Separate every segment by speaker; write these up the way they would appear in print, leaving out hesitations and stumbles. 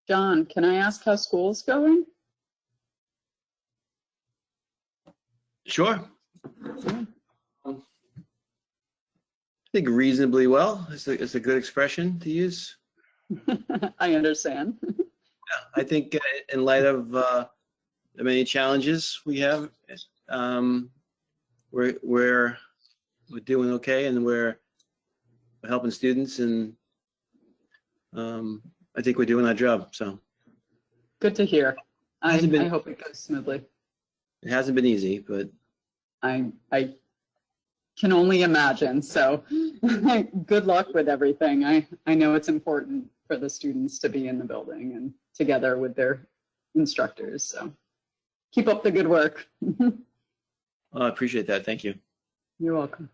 Speaker 1: John, can I ask how school's going?
Speaker 2: Sure.
Speaker 1: Yeah.
Speaker 2: I think reasonably well. It's a good expression to use.
Speaker 1: I understand.
Speaker 2: I think in light of the many challenges we have, we're doing okay, and we're helping students, and I think we're doing our job. So
Speaker 1: Good to hear. I
Speaker 2: Hasn't been-
Speaker 1: hope it goes smoothly.
Speaker 2: it hasn't been easy, but
Speaker 1: I can only imagine. So good luck with everything. I know it's important for the students to be in the building and together with their instructors. So keep up the good work.
Speaker 2: I appreciate that. Thank you.
Speaker 1: You're welcome.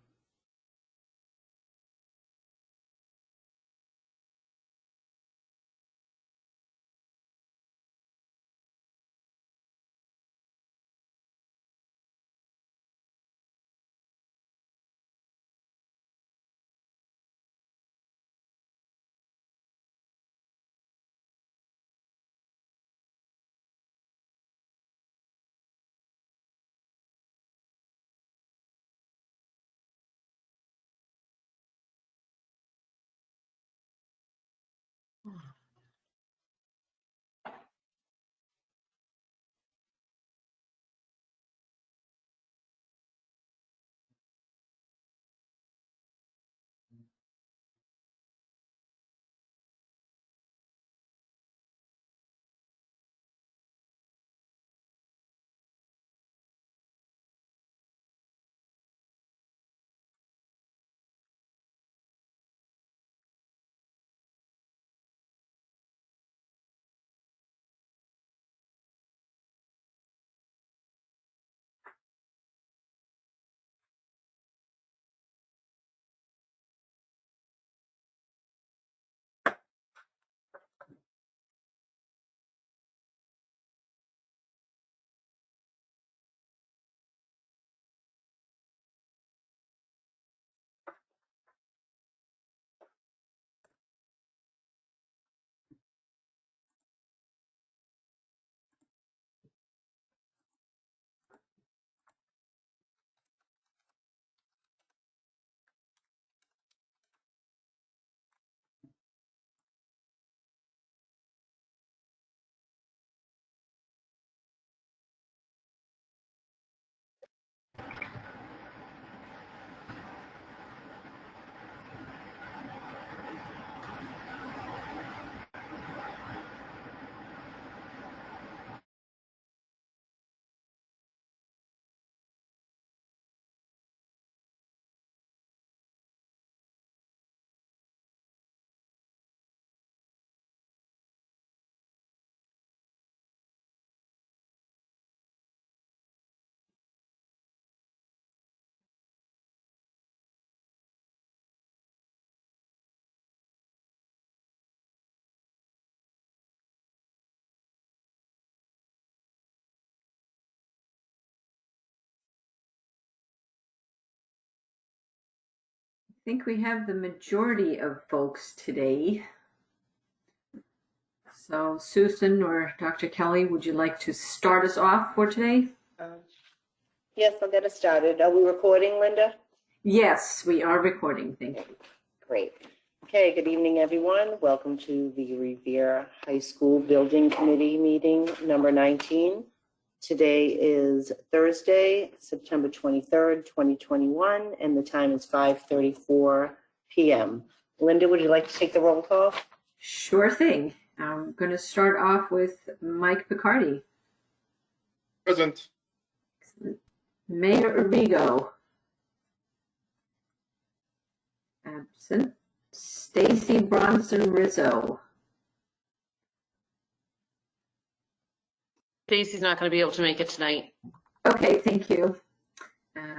Speaker 3: I think we have the majority of folks today. So Susan or Dr. Kelly, would you like to start us off for today?
Speaker 4: Yes, I'll get us started. Are we recording, Linda?
Speaker 3: Yes, we are recording. Thank you.
Speaker 4: Great. Okay, good evening, everyone. Welcome to the Revere High School Building Committee meeting number 19. Today is Thursday, September 23rd, 2021, and the time is 5:34 p.m. Linda, would you like to take the roll call?
Speaker 3: Sure thing. I'm going to start off with Mike Picardi.
Speaker 5: Present.
Speaker 3: Mayor Arrigo. Absent. Stacy Bronson Rizzo.
Speaker 6: Stacy's not going to be able to make it tonight.
Speaker 3: Okay, thank you.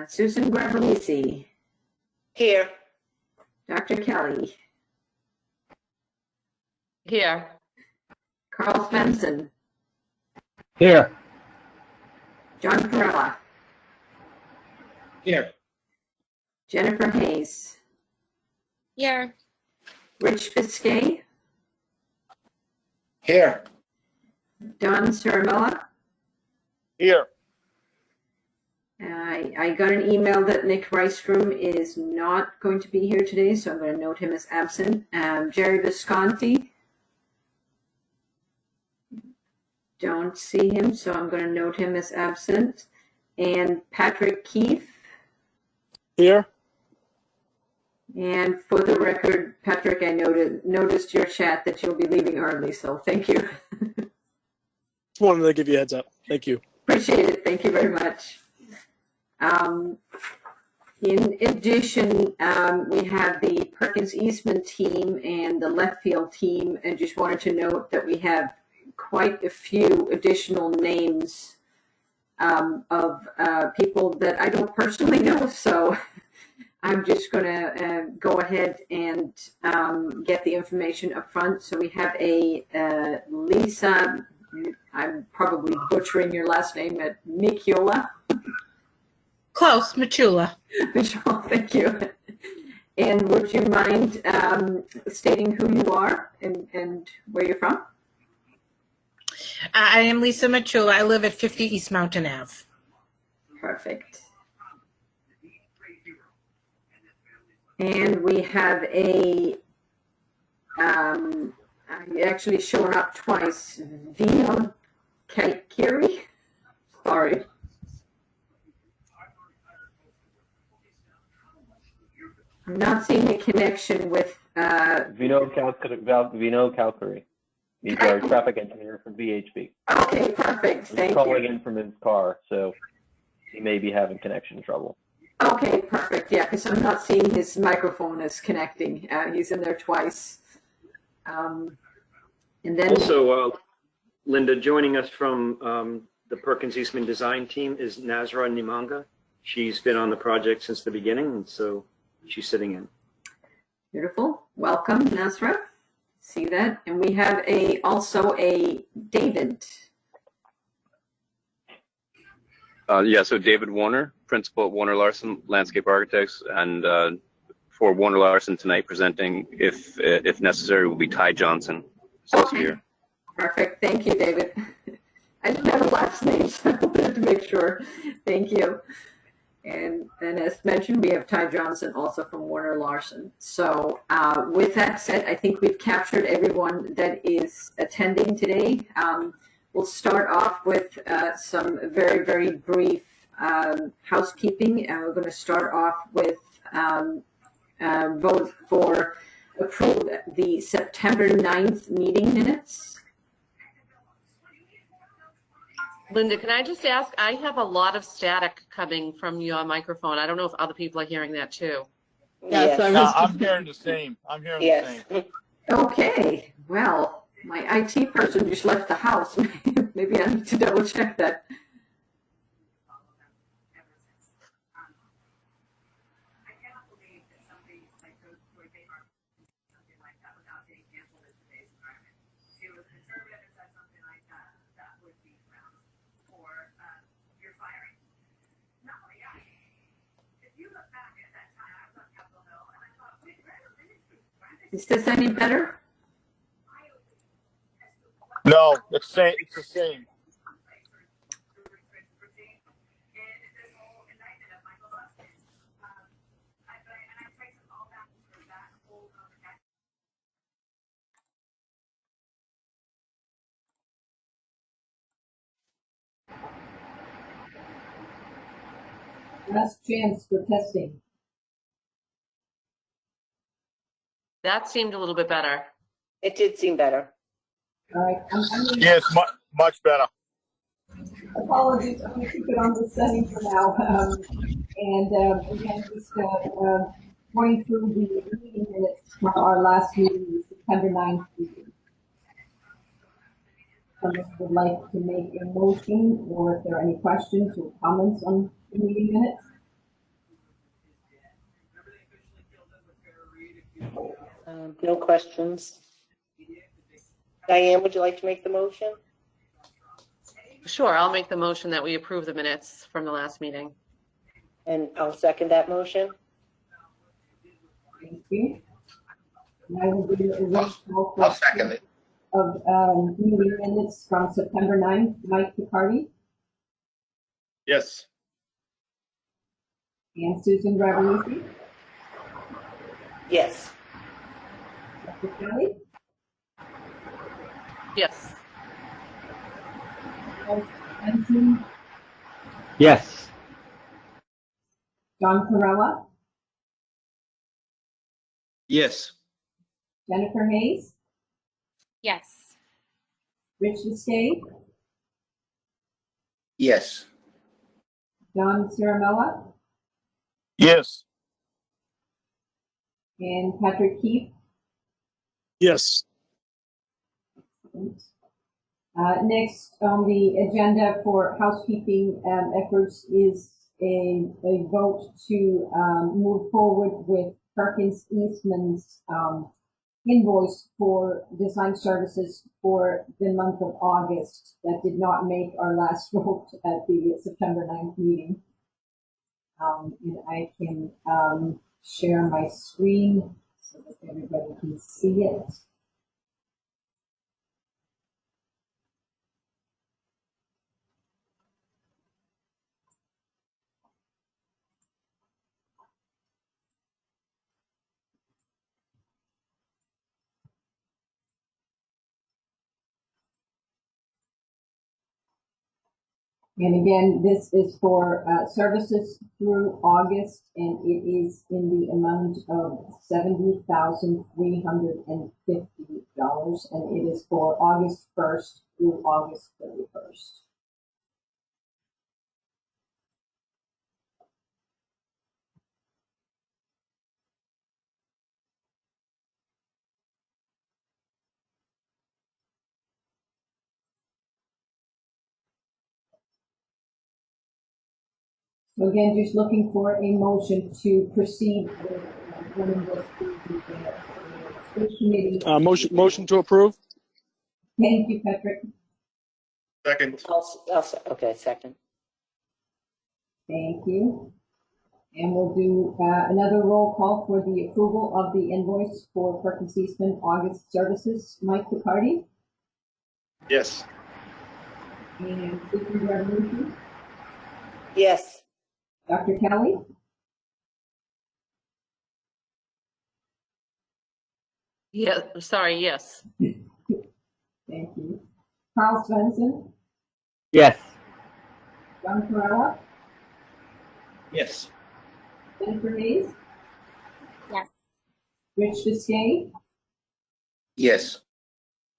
Speaker 3: Susan Guarvalisi.
Speaker 4: Here.
Speaker 3: Dr. Kelly.
Speaker 6: Here.
Speaker 3: Carl Svensson.
Speaker 5: Here.
Speaker 3: John Perella.
Speaker 5: Here.
Speaker 3: Jennifer Hayes.
Speaker 6: Here.
Speaker 3: Rich Biscay.
Speaker 5: Here.
Speaker 3: Don Ciaramella.
Speaker 5: Here.
Speaker 3: I got an email that Nick Rystrom is not going to be here today, so I'm going to note him as absent. Jerry Visconti. Don't see him, so I'm going to note him as absent. And Patrick Keefe.
Speaker 5: Here.
Speaker 3: And for the record, Patrick, I noticed your chat that you'll be leaving early, so thank you.
Speaker 7: Just wanted to give you a heads up. Thank you.
Speaker 3: Appreciate it. Thank you very much. In addition, we have the Perkins Eastman team and the left field team, and just wanted to note that we have quite a few additional names of people that I don't personally know. So I'm just going to go ahead and get the information up front. So we have a Lisa, I'm probably butchering your last name, at Mikiola.
Speaker 8: Close, Machula.
Speaker 3: Michelle, thank you. And would you mind stating who you are and where you're from?
Speaker 8: I am Lisa Machula. I live at 50 East Mountain Ave.
Speaker 3: Perfect. And we have a, actually showing up twice, Vino Kaikiri. Sorry. I'm not seeing a connection with.
Speaker 9: Vino Calcary. He's our traffic engineer from VHB.
Speaker 3: Okay, perfect. Thank
Speaker 9: He's calling
Speaker 3: you.
Speaker 9: in from his car, so he may be having connection trouble.
Speaker 3: Okay, perfect. Yeah, because I'm not seeing his microphone is connecting. He's in there twice. And then
Speaker 10: Also, Linda, joining us from the Perkins Eastman design team is Nazra Nimanga. She's been on the project since the beginning, and so she's sitting in.
Speaker 3: beautiful. Welcome, Nasra. See that? And we have also a David.
Speaker 11: So David Warner, principal at Warner Larson Landscape Architects, and for Warner Larson tonight presenting, if necessary, will be Ty Johnson, associate here.
Speaker 3: Perfect. Thank you, David. I didn't have a last name, so I wanted to make sure. Thank you. And then, as mentioned, we have Ty Johnson also from Warner Larson. So with that said, I think we've captured everyone that is attending today. We'll start off with some very, very brief housekeeping. And we're going to start off with vote for approve the September 9th meeting minutes.
Speaker 6: Linda, can I just ask, I have a lot of static coming from your microphone. I don't know if other people are hearing that too.
Speaker 1: Yes, I
Speaker 5: No,
Speaker 1: was
Speaker 5: I'm hearing the same. I'm hearing the
Speaker 4: Yes.
Speaker 5: same.
Speaker 3: Okay, well, my IT person just left the house. Maybe I need to double check that. Is this any better?
Speaker 5: No, it's same. It's the same.
Speaker 3: Last chance for testing.
Speaker 6: That seemed a little bit better.
Speaker 4: It did seem better.
Speaker 3: All right,
Speaker 5: Yes, much better.
Speaker 3: apologies, I'm going to keep it on this setting for now. Again, just going through the meeting minutes from our last meeting, the September 9th meeting. Someone would like to make a motion, or if there are any questions or comments on the meeting minutes?
Speaker 4: No questions. Diane, would you like to make the motion?
Speaker 6: Sure, I'll make the motion that we approve the minutes from the last meeting.
Speaker 4: And I'll second that motion.
Speaker 3: Thank you. And I will do a roll call for
Speaker 5: I'll second it.
Speaker 3: of meeting minutes from September 9th, Mike Picardi
Speaker 5: Yes.
Speaker 3: and Susan Ravelisi.
Speaker 4: Yes.
Speaker 3: Dr. Kelly,
Speaker 6: Yes.
Speaker 3: Benson,
Speaker 9: Yes.
Speaker 3: John Corella,
Speaker 2: Yes.
Speaker 3: Jennifer Hayes,
Speaker 6: Yes.
Speaker 3: Rich Escape,
Speaker 2: Yes.
Speaker 3: John Ciaramella,
Speaker 5: Yes.
Speaker 3: and Patrick Keefe.
Speaker 7: Yes.
Speaker 3: Next on the agenda for housekeeping efforts is a vote to move forward with Perkins Eastman's invoice for design services for the month of August. That did not make our last vote at the September 9th meeting. And I can share my screen so that everybody can see it. And again, this is for services through August, and it is in the amount of $70,350, and it is for August 1st through August 31st. So again, just looking for a motion to proceed with running this through the school committee.
Speaker 7: Motion to approve.
Speaker 3: Thank you, Patrick.
Speaker 5: Second.
Speaker 4: Okay, second.
Speaker 3: Thank you. And we'll do another roll call for the approval of the invoice for Perkins Eastman August services. Mike Picardi
Speaker 5: Yes.
Speaker 3: and Susan Revolution,
Speaker 4: Yes.
Speaker 3: Dr. Kelly,
Speaker 6: Yeah, sorry, yes.
Speaker 3: thank you, Carl Svensson,
Speaker 9: Yes.
Speaker 3: John Corella,
Speaker 2: Yes.
Speaker 3: Jennifer Hayes,
Speaker 6: Yes.
Speaker 3: Rich Biscay,
Speaker 2: Yes.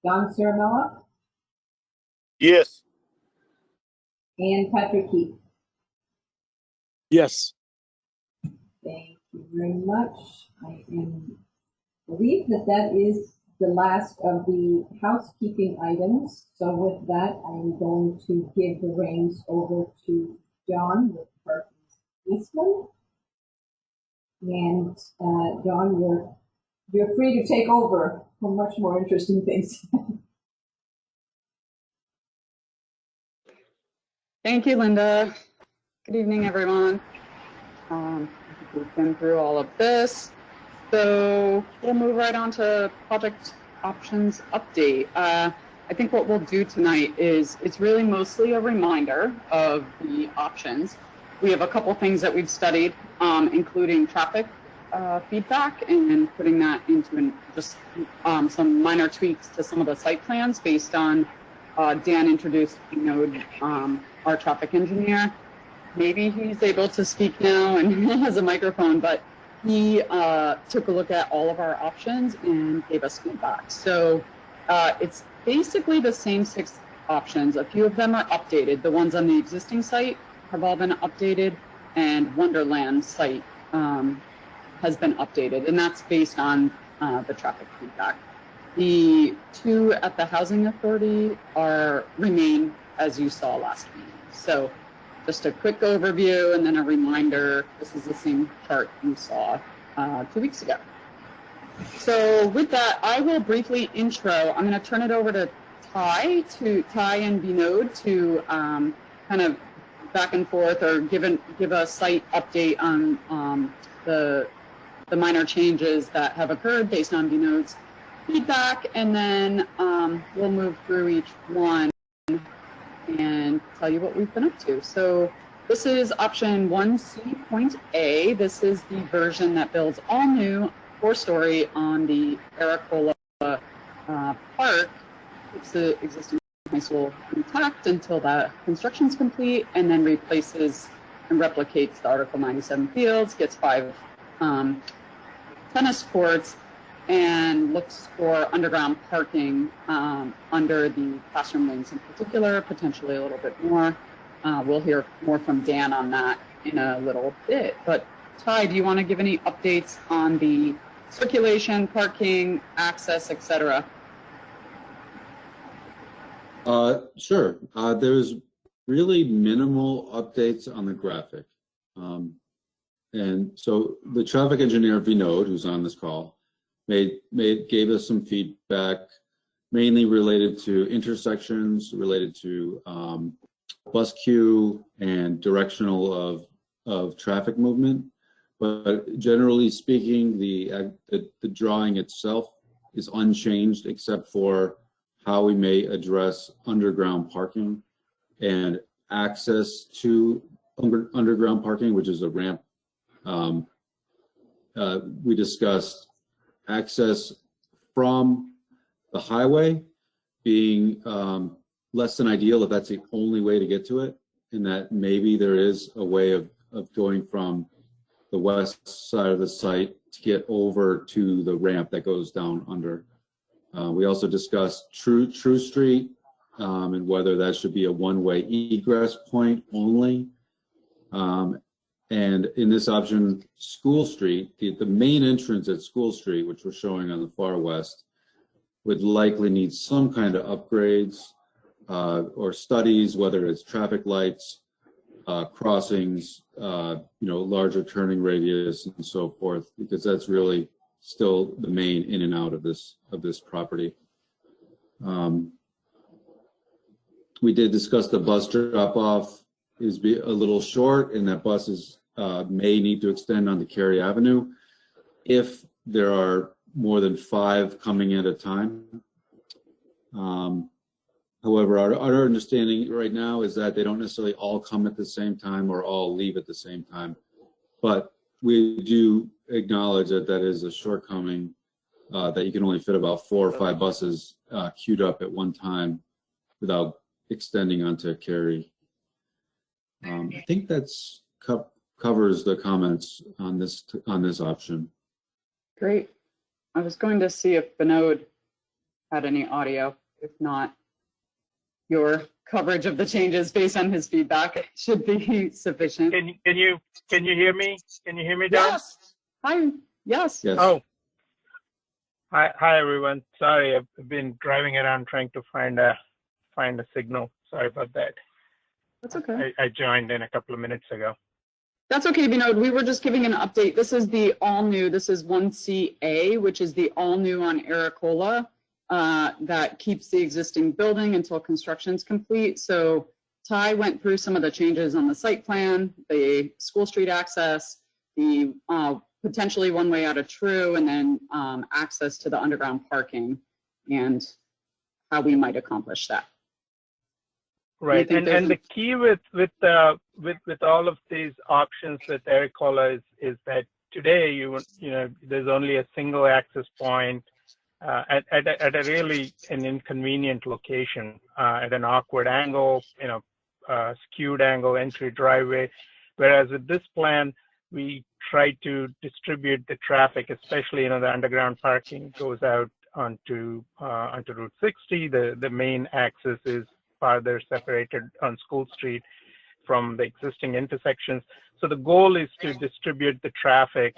Speaker 3: John Ciaramella,
Speaker 5: Yes.
Speaker 3: and Patrick Keefe.
Speaker 7: Yes.
Speaker 3: Thank you very much. I believe that is the last of the housekeeping items. So with that, I'm going to give the reins over to John with Perkins Eastman. And John, you're free to take over for much more interesting things.
Speaker 1: Thank you, Linda. Good evening, everyone. We've been through all of this. So we'll move right on to project options update. I think what we'll do tonight is it's really mostly a reminder of the options. We have a couple things that we've studied, including traffic feedback and putting that into just some minor tweaks to some of the site plans based on Dan introduced Node, our traffic engineer. Maybe he's able to speak now and has a microphone, but he took a look at all of our options and gave us feedback. So it's basically the same 6 options. A few of them are updated. The ones on the existing site have all been updated, and Wonderland site has been updated, and that's based on the traffic feedback. The 2 at the Housing Authority remain as you saw last week. So just a quick overview and then a reminder, this is the same chart you saw 2 weeks ago. So with that, I will briefly intro. I'm going to turn it over to Ty and Vinod to kind of back and forth or give a site update on the minor changes that have occurred based on Vinod's feedback, and then we'll move through each one and tell you what we've been up to. So this is option 1C.A. This is the version that builds all new 4-story on the Aracola Park. Keeps the existing high school intact until that construction is complete, and then replaces and replicates the Article 97 fields, gets 5 tennis courts, and looks for underground parking under the classroom wings in particular, potentially a little bit more. We'll hear more from Dan on that in a little bit. But Ty, do you want to give any updates on the circulation, parking, access, etc.?
Speaker 12: Sure. There's really minimal updates on the graphic. And so the traffic engineer, Vinod, who's on this call, gave us some feedback, mainly related to intersections, related to bus queue and directional of traffic movement. But generally speaking, the drawing itself is unchanged, except for how we may address underground parking and access to underground parking, which is a ramp. We discussed access from the highway being less than ideal if that's the only way to get to it, and that maybe there is a way of going from the west side of the site to get over to the ramp that goes down under. We also discussed True Street and whether that should be a one-way egress point only. And in this option, School Street, the main entrance at School Street, which we're showing on the far west, would likely need some kind of upgrades or studies, whether it's traffic lights, crossings, larger turning radius and so forth, because that's really still the main in and out of this property. We did discuss the bus drop-off is a little short, and that buses may need to extend onto Cary Avenue if there are more than 5 coming at a time. However, our understanding right now is that they don't necessarily all come at the same time or all leave at the same time. But we do acknowledge that that is a shortcoming, that you can only fit about 4 or 5 buses queued up at one time without extending onto Cary. I think that's covers the comments on this option.
Speaker 1: Great. I was going to see if Vinod had any audio. If not, your coverage of the changes based on his feedback should be sufficient.
Speaker 13: Can you hear me? Can you hear me, Don?
Speaker 1: Yes. Hi. Yes.
Speaker 12: Yes.
Speaker 13: Oh. Hi everyone. Sorry, I've been driving around trying to find a signal. Sorry about that.
Speaker 1: That's okay.
Speaker 13: I joined in a couple of minutes ago.
Speaker 1: That's okay, Vinod. We were just giving an update. This is the all new. This is 1CA, which is the all new on Aracola that keeps the existing building until construction's complete. So Ty went through some of the changes on the site plan, the School Street access, the potentially one way out of True, and then access to the underground parking and how we might accomplish that.
Speaker 13: Right, and the key with all of these options with Aracola is that today you know there's only a single access point at a really an inconvenient location at an awkward angle, skewed angle entry driveway. Whereas with this plan, we try to distribute the traffic, especially the underground parking goes out onto Route 60. The main access is farther separated on School Street from the existing intersections. So the goal is to distribute the traffic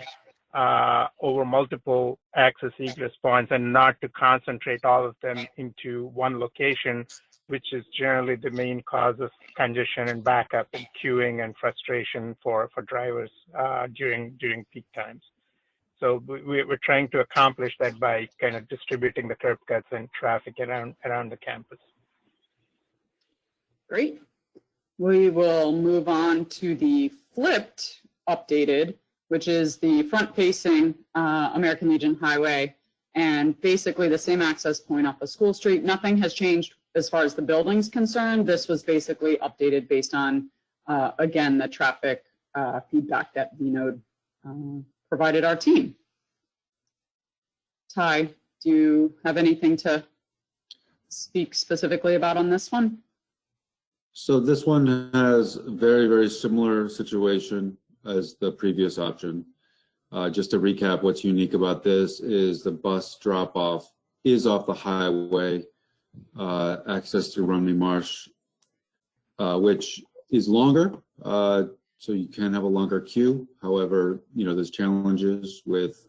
Speaker 13: over multiple access egress points and not to concentrate all of them into one location, which is generally the main cause of congestion and backup and queuing and frustration for drivers during peak times. So we're trying to accomplish that by kind of distributing the curb cuts and traffic around the campus.
Speaker 1: Great. We will move on to the flipped updated, which is the front-facing American Legion Highway. and basically the same access point off of School Street. Nothing has changed as far as the building's concerned. This was basically updated based on, again, the traffic feedback that VNode provided our team. Ty, do you have anything to speak specifically about on this one?
Speaker 12: So this one has a very, very similar situation as the previous option. Just to recap, what's unique about this is the bus drop-off is off the highway, access to Rumney Marsh, which is longer, so you can have a longer queue. However, you know, there's challenges with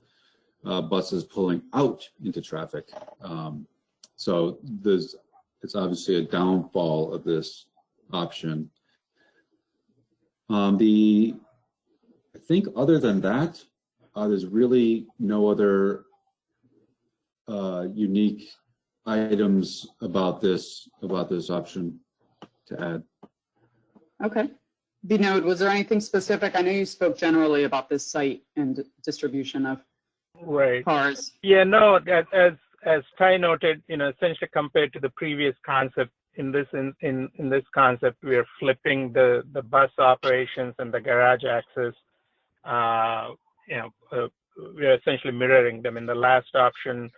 Speaker 12: buses pulling out into traffic. So it's obviously a downfall of this option. I think other than that, there's really no other unique items about this option to add.
Speaker 1: Okay. Vinod, was there anything specific? I know you spoke generally about this site and distribution of cars.
Speaker 13: Yeah, no, as Ty noted, you know, essentially compared to the previous concept, in this concept, we are flipping the bus operations and the garage access. We are essentially mirroring them. In the last option,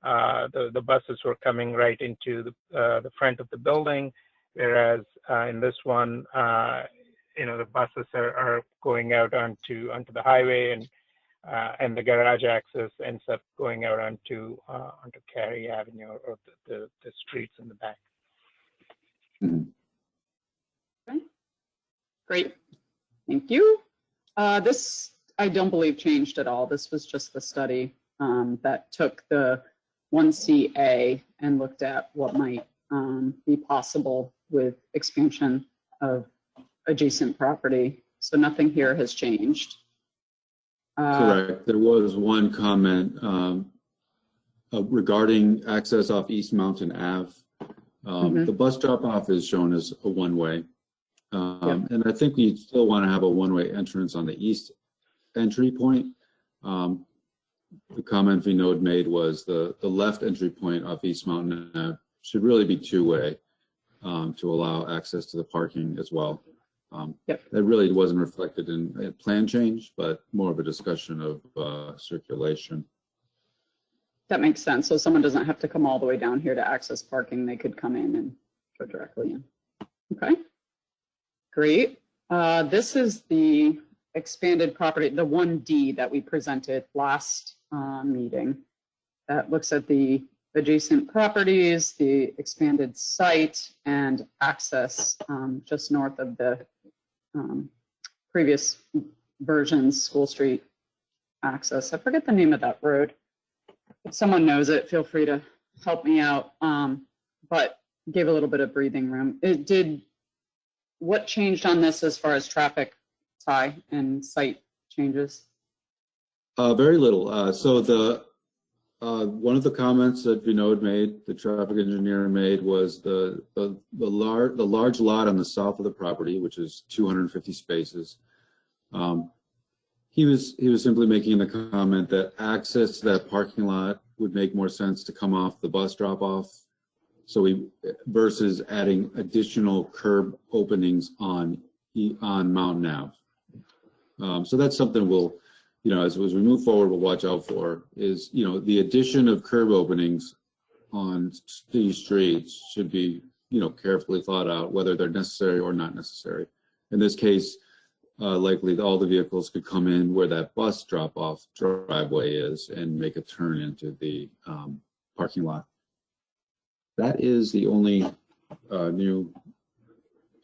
Speaker 13: the buses were coming right into the front of the building, whereas in this one, the buses are going out onto the highway, and the garage access ends up going out onto Cary Avenue or the streets in the back.
Speaker 1: Okay. Great. Thank you. This, I don't believe, changed at all. This was just the study that took the 1CA and looked at what might be possible with expansion of adjacent property. So nothing here has changed.
Speaker 12: Correct. There was one comment regarding access off East Mountain Ave. The bus drop-off is shown as a one-way. And I think we still want to have a one-way entrance on the east entry point. The comment Vinod made was the left entry point off East Mountain Ave should really be two-way to allow access to the parking as well. That really wasn't reflected in a plan change, but more of a discussion of circulation.
Speaker 1: That makes sense. So someone doesn't have to come all the way down here to access parking. They could come in and go directly in. Okay, great. This is the expanded property, the 1D that we presented last meeting. That looks at the adjacent properties, the expanded site, and access just north of the previous version's School Street access. I forget the name of that road. If someone knows it, feel free to help me out, but gave a little bit of breathing room. What changed on this as far as traffic, Ty, and site changes?
Speaker 12: Very little. So one of the comments that Vinod made, the traffic engineer made, was the large lot on the south of the property, which is 250 spaces. He was simply making the comment that access to that parking lot would make more sense to come off the bus drop-off, versus adding additional curb openings on Mountain Ave. So that's something we'll, as we move forward, we'll watch out for. Is the addition of curb openings on these streets should be carefully thought out, whether they're necessary or not necessary. In this case, likely all the vehicles could come in where that bus drop-off driveway is and make a turn into the parking lot. That is the only new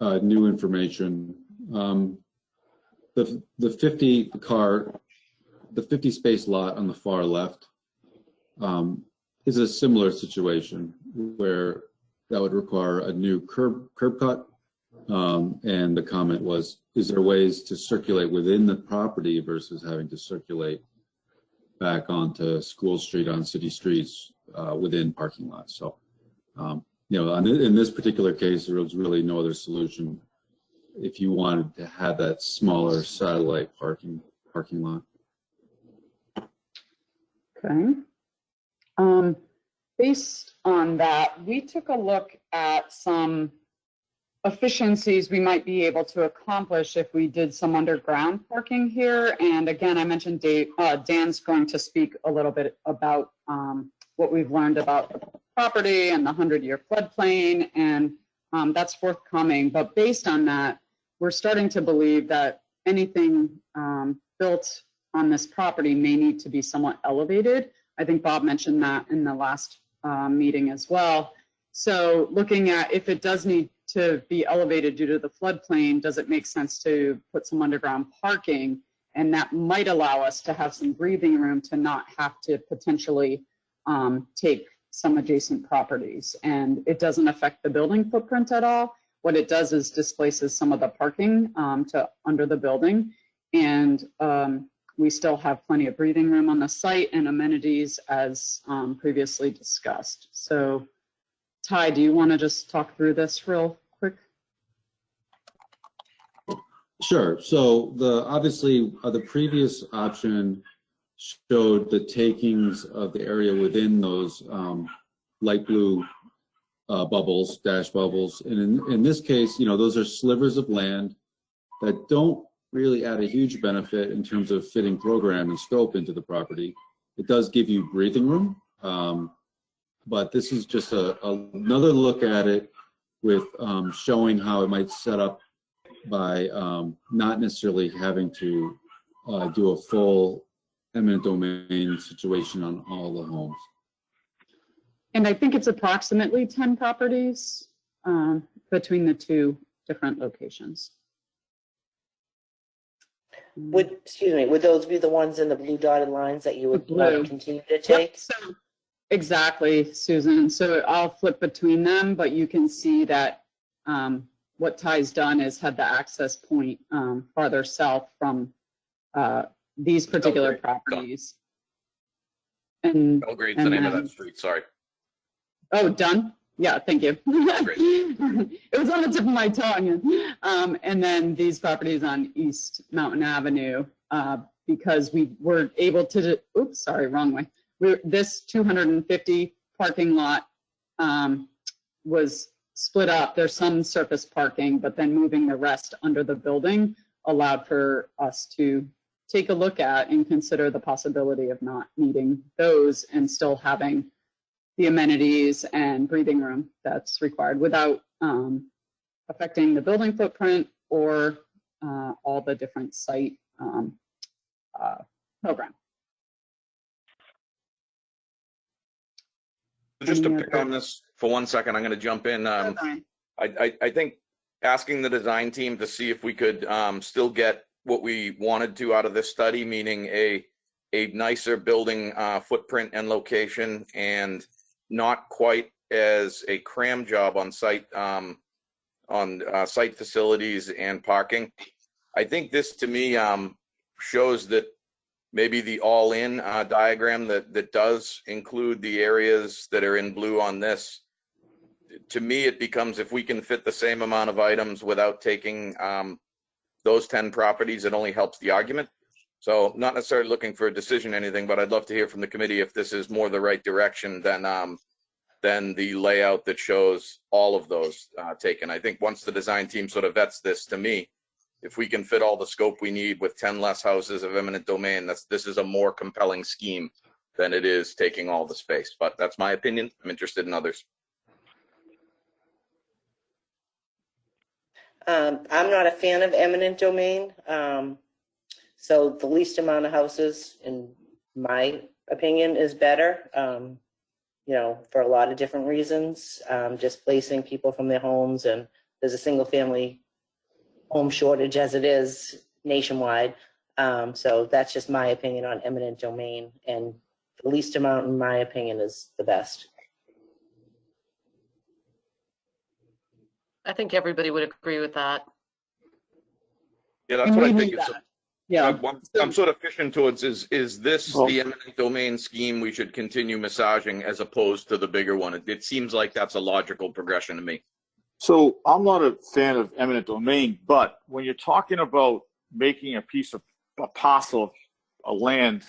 Speaker 12: information. The 50 space lot on the far left is a similar situation where that would require a new curb cut. And the comment was, is there ways to circulate within the property versus having to circulate back onto School Street on city streets within parking lots? So, in this particular case, there was really no other solution if you wanted to have that smaller satellite parking lot.
Speaker 1: Okay. Based on that, we took a look at some efficiencies we might be able to accomplish if we did some underground parking here. And again, I mentioned Dan's going to speak a little bit about what we've learned about the property and the 100-year floodplain, and that's forthcoming. But based on that, we're starting to believe that anything built on this property may need to be somewhat elevated. I think Bob mentioned that in the last meeting as well. So looking at if it does need to be elevated due to the floodplain, does it make sense to put some underground parking? And that might allow us to have some breathing room to not have to potentially take some adjacent properties. And it doesn't affect the building footprint at all. What it does is displaces some of the parking to under the building. And we still have plenty of breathing room on the site and amenities as previously discussed. So Ty, do you want to just talk through this real quick?
Speaker 12: Sure. So obviously the previous option showed the takings of the area within those light blue bubbles, dash bubbles. And in this case, those are slivers of land that don't really add a huge benefit in terms of fitting program and scope into the property. It does give you breathing room, but this is just another look at it with showing how it might set up by not necessarily having to do a full eminent domain situation on all the homes.
Speaker 1: And I think it's approximately 10 properties between the two different locations.
Speaker 4: Would those be the ones in the blue dotted lines that you would continue to take?
Speaker 1: Yep, so, exactly, Susan. So I'll flip between them, but you can see that what Ty's done is had the access point farther south from these particular properties. And
Speaker 14: Belgrade's the name of that street, sorry.
Speaker 1: Oh, done? Yeah, thank you. It was on the tip of my tongue. And then these properties on East Mountain Avenue, because we were able to, oops, sorry, wrong way. This 250 parking lot was split up. There's some surface parking, but then moving the rest under the building allowed for us to take a look at and consider the possibility of not needing those and still having the amenities and breathing room that's required without affecting the building footprint or all the different site program.
Speaker 14: Just to pick on this for 1 second, I'm going to jump in. I think asking the design team to see if we could still get what we wanted to out of this study, meaning a nicer building footprint and location, and not quite as a cram job on site site facilities and parking. I think this to me shows that maybe the all-in diagram that does include the areas that are in blue on this. To me, it becomes if we can fit the same amount of items without taking those 10 properties, it only helps the argument. So not necessarily looking for a decision or anything, but I'd love to hear from the committee if this is more the right direction than the layout that shows all of those taken. I think once the design team sort of vets this, to me, if we can fit all the scope we need with 10 less houses of eminent domain, this is a more compelling scheme than it is taking all the space. But that's my opinion. I'm interested in others.
Speaker 4: I'm not a fan of eminent domain. So the least amount of houses, in my opinion, is better. For a lot of different reasons, displacing people from their homes, and there's a single family home shortage as it is nationwide. So that's just my opinion on eminent domain, and the least amount, in my opinion, is the best.
Speaker 6: I think everybody would agree with that.
Speaker 14: Yeah, that's what I think.
Speaker 1: Yeah.
Speaker 14: What I'm sort of fishing towards is this the eminent domain scheme we should continue massaging as opposed to the bigger one? It seems like that's a logical progression to me.
Speaker 5: So I'm not a fan of eminent domain, but when you're talking about making a parcel of land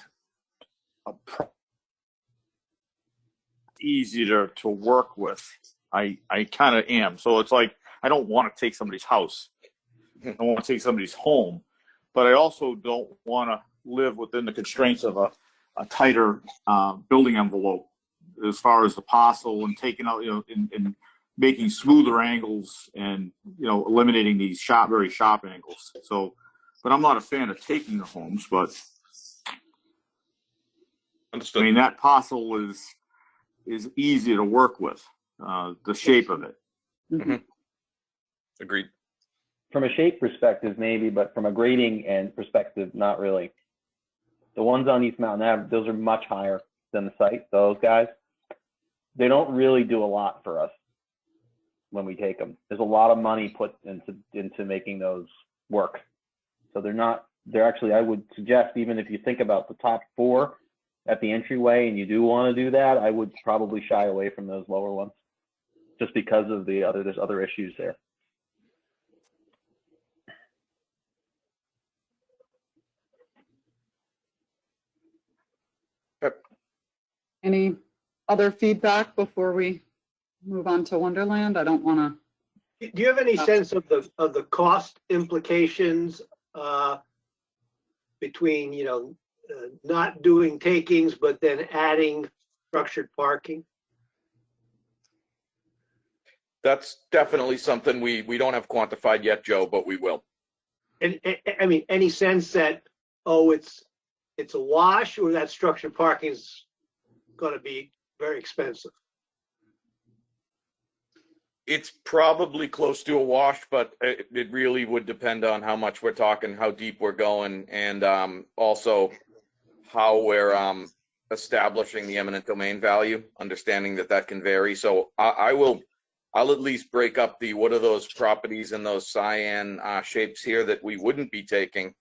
Speaker 5: easy to work with. I kind of am. So it's like, I don't want to take somebody's house. I don't want to take somebody's home, but I also don't want to live within the constraints of a tighter building envelope as far as the parcel and taking out, and making smoother angles and, eliminating these very sharp angles. So, but I'm not a fan of taking the homes, but
Speaker 14: Understood.
Speaker 5: I mean, that parcel is easy to work with, the shape of it.
Speaker 14: Mm-hmm. Agreed.
Speaker 9: From a shape perspective, maybe, but from a grading and perspective, not really. The ones on East Mountain Ave, those are much higher than the site. Those guys, they don't really do a lot for us when we take them. There's a lot of money put into making those work. So they're actually, I would suggest, even if you think about the top 4 at the entryway and you do want to do that, I would probably shy away from those lower ones just because of there's other issues there.
Speaker 1: Any other feedback before we move on to Wonderland? I don't want to.
Speaker 15: Do you have any sense of the cost implications between not doing takings but then adding structured parking?
Speaker 14: That's definitely something we don't have quantified yet, Joe, but we will.
Speaker 15: And I mean, any sense that it's a wash, or that structured parking is going to be very expensive?
Speaker 14: It's probably close to a wash, but it really would depend on how much we're talking, how deep we're going, and also how we're establishing the eminent domain value, understanding that can vary. So I'll at least break up what are those properties and those cyan shapes here that we wouldn't be taking.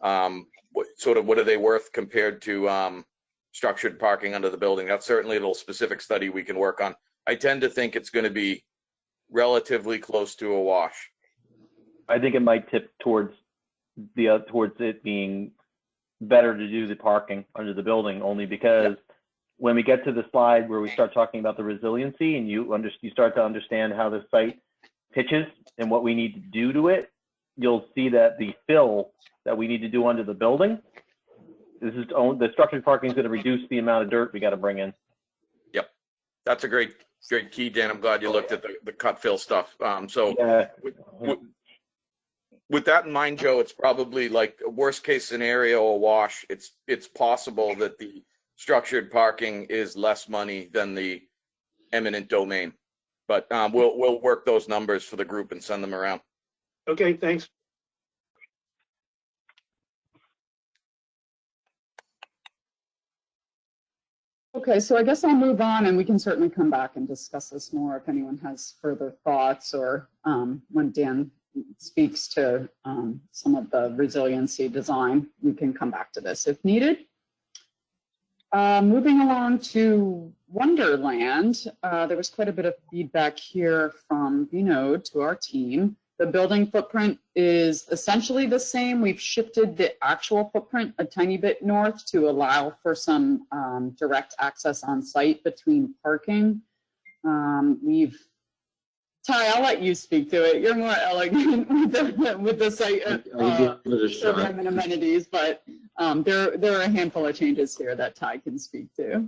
Speaker 14: What are they worth compared to structured parking under the building? That's certainly a little specific study we can work on. I tend to think it's going to be relatively close to a wash.
Speaker 9: I think it might tip towards it being better to do the parking under the building, only because when we get to the slide where we start talking about the resiliency and you start to understand how the site pitches and what we need to do to it, you'll see that the fill that we need to do under the building, the structured parking is going to reduce the amount of dirt we got to bring in.
Speaker 14: Yep, that's a great key, Dan. I'm glad you looked at the cut fill stuff. With that in mind, Joe, it's probably like a worst case scenario, a wash. It's possible that the structured parking is less money than the eminent domain, but we'll work those numbers for the group and send them around.
Speaker 15: Okay, thanks.
Speaker 1: Okay, so I guess I'll move on, and we can certainly come back and discuss this more if anyone has further thoughts, or when Dan speaks to some of the resiliency design, we can come back to this if needed. Moving along to Wonderland, there was quite a bit of feedback here from Vinod to our team. The building footprint is essentially the same. We've shifted the actual footprint a tiny bit north to allow for some direct access on site between parking. Ty, I'll let you speak to it. You're more elegant with the site program and amenities, but there are a handful of changes here that Ty can speak to.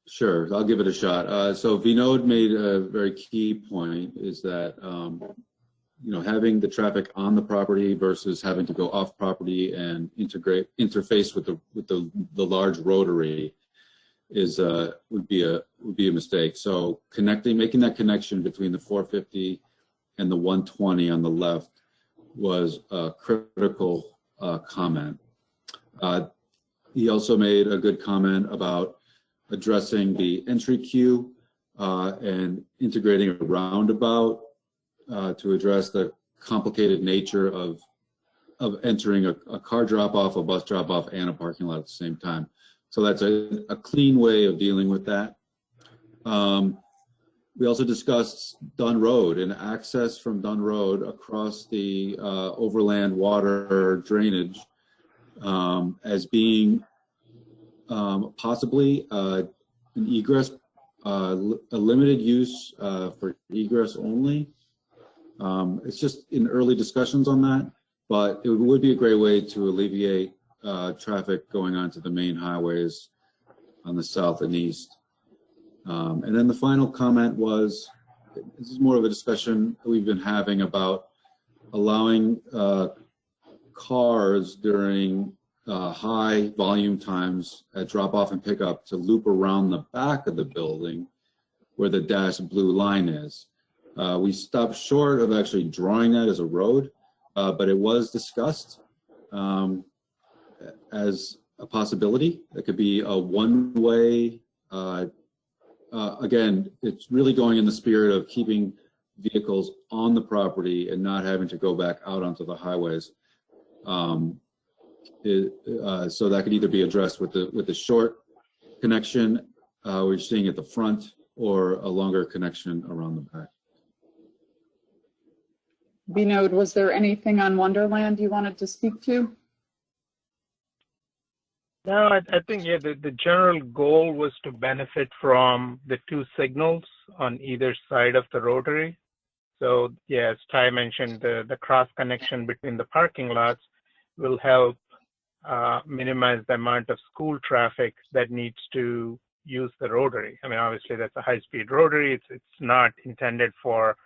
Speaker 12: Sure, I'll give it a shot. So Vinod made a very key point, is that having the traffic on the property versus having to go off property and interface with the large rotary would be a mistake. So making that connection between the 450 and the 120 on the left was a critical comment. He also made a good comment about addressing the entry queue and integrating a roundabout to address the complicated nature of entering a car drop-off, a bus drop-off, and a parking lot at the same time. So that's a clean way of dealing with that. We also discussed Dunn Road and access from Dunn Road across the overland water drainage as being possibly an egress a limited use for egress only. It's just in early discussions on that, but it would be a great way to alleviate traffic going onto the main highways on the south and east. And then the final comment was, this is more of a discussion we've been having about allowing cars during high volume times at drop off and pickup to loop around the back of the building where the dashed blue line is. We stopped short of actually drawing that as a road, but it was discussed as a possibility. It could be a one-way. Again, it's really going in the spirit of keeping vehicles on the property and not having to go back out onto the highways. So that could either be addressed with the short connection we're seeing at the front, or a longer connection around the back.
Speaker 1: Vinod, was there anything on Wonderland you wanted to speak to?
Speaker 13: No, I think, yeah, the general goal was to benefit from the two signals on either side of the rotary. So, yeah, as Ty mentioned, the cross connection between the parking lots will help minimize the amount of school traffic that needs to use the rotary. I mean, obviously, that's a high-speed rotary. It's not intended for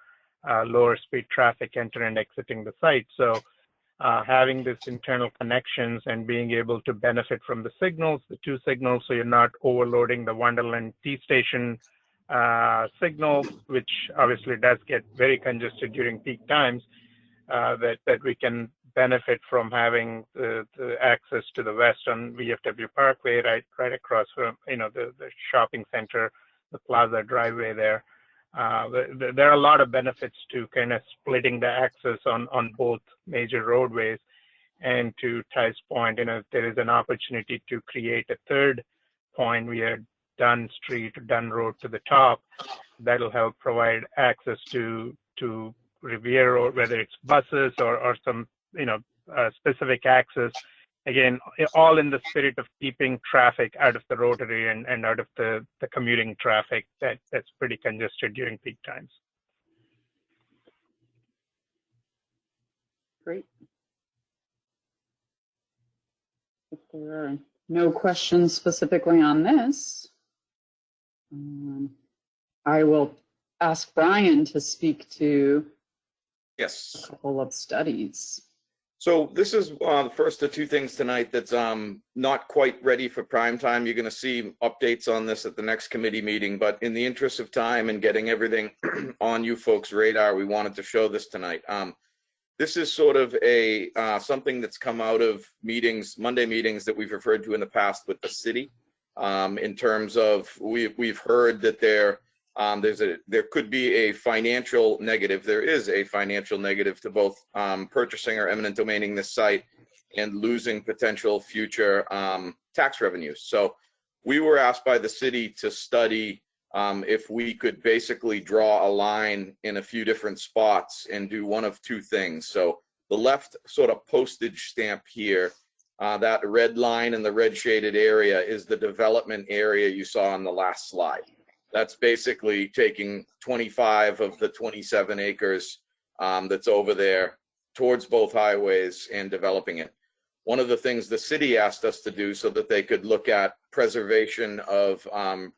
Speaker 13: lower speed traffic entering and exiting the site. So having this internal connections and being able to benefit from the signals, the two signals, so you're not overloading the Wonderland T station signal, which obviously does get very congested during peak times, that we can benefit from having the access to the west on VFW Parkway, right across from, the shopping center, the plaza driveway there. There are a lot of benefits to kind of splitting the access on both major roadways. And to Ty's point, there is an opportunity to create a third point via Dunn Street, Dunn Road to the top. That'll help provide access to Revere, or whether it's buses or some, specific access. Again, all in the spirit of keeping traffic out of the rotary and out of the commuting traffic that's pretty congested during peak times.
Speaker 1: Great. If there are no questions specifically on this, I will ask Brian to speak to
Speaker 14: Yes.
Speaker 1: a couple of studies.
Speaker 14: So this is the first of two things tonight that's not quite ready for prime time. You're going to see updates on this at the next committee meeting, but in the interest of time and getting everything on you folks' radar, we wanted to show this tonight. This is sort of a something that's come out of meetings, Monday meetings that we've referred to in the past with the city, in terms of we've heard that there could be a financial negative. There is a financial negative to both purchasing or eminent domaining this site and losing potential future tax revenues. So we were asked by the city to study if we could basically draw a line in a few different spots and do one of two things. So the left sort of postage stamp here, that red line in the red shaded area is the development area you saw on the last slide. That's basically taking 25 of the 27 acres that's over there towards both highways and developing it. One of the things the city asked us to do so that they could look at preservation of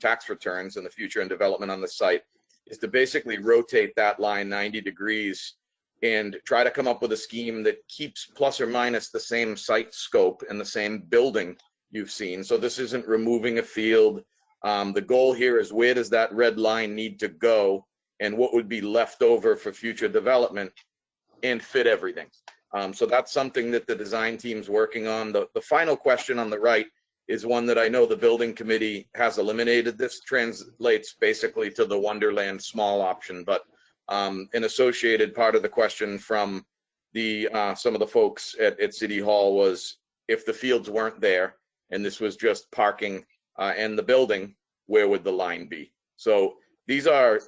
Speaker 14: tax returns in the future and development on the site is to basically rotate that line 90 degrees and try to come up with a scheme that keeps plus or minus the same site scope and the same building you've seen. So this isn't removing a field. The goal here is, where does that red line need to go and what would be left over for future development and fit everything. So that's something that the design team's working on. The final question on the right is one that I know the building committee has eliminated. This translates basically to the Wonderland small option, but an associated part of the question from the some of the folks at City Hall was, if the fields weren't there and this was just parking and the building, where would the line be? So these are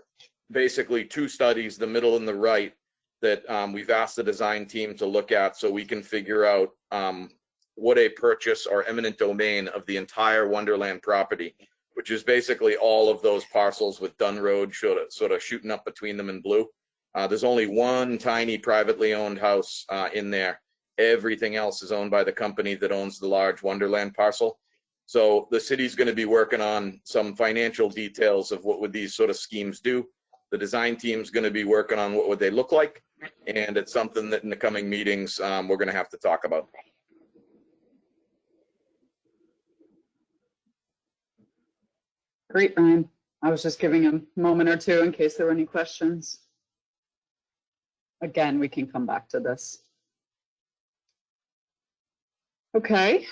Speaker 14: basically two studies, the middle and the right, that we've asked the design team to look at so we can figure out what a purchase or eminent domain of the entire Wonderland property which is basically all of those parcels with Dunn Road sort of shooting up between them in blue. There's only one tiny privately owned house in there. Everything else is owned by the company that owns the large Wonderland parcel. So the city's going to be working on some financial details of what would these sort of schemes do. The design team's going to be working on what would they look like. And it's something that in the coming meetings, we're going to have to talk about.
Speaker 1: Great, Ryan. I was just giving a moment or two in case there were any questions. Again, we can come back to this. Okay,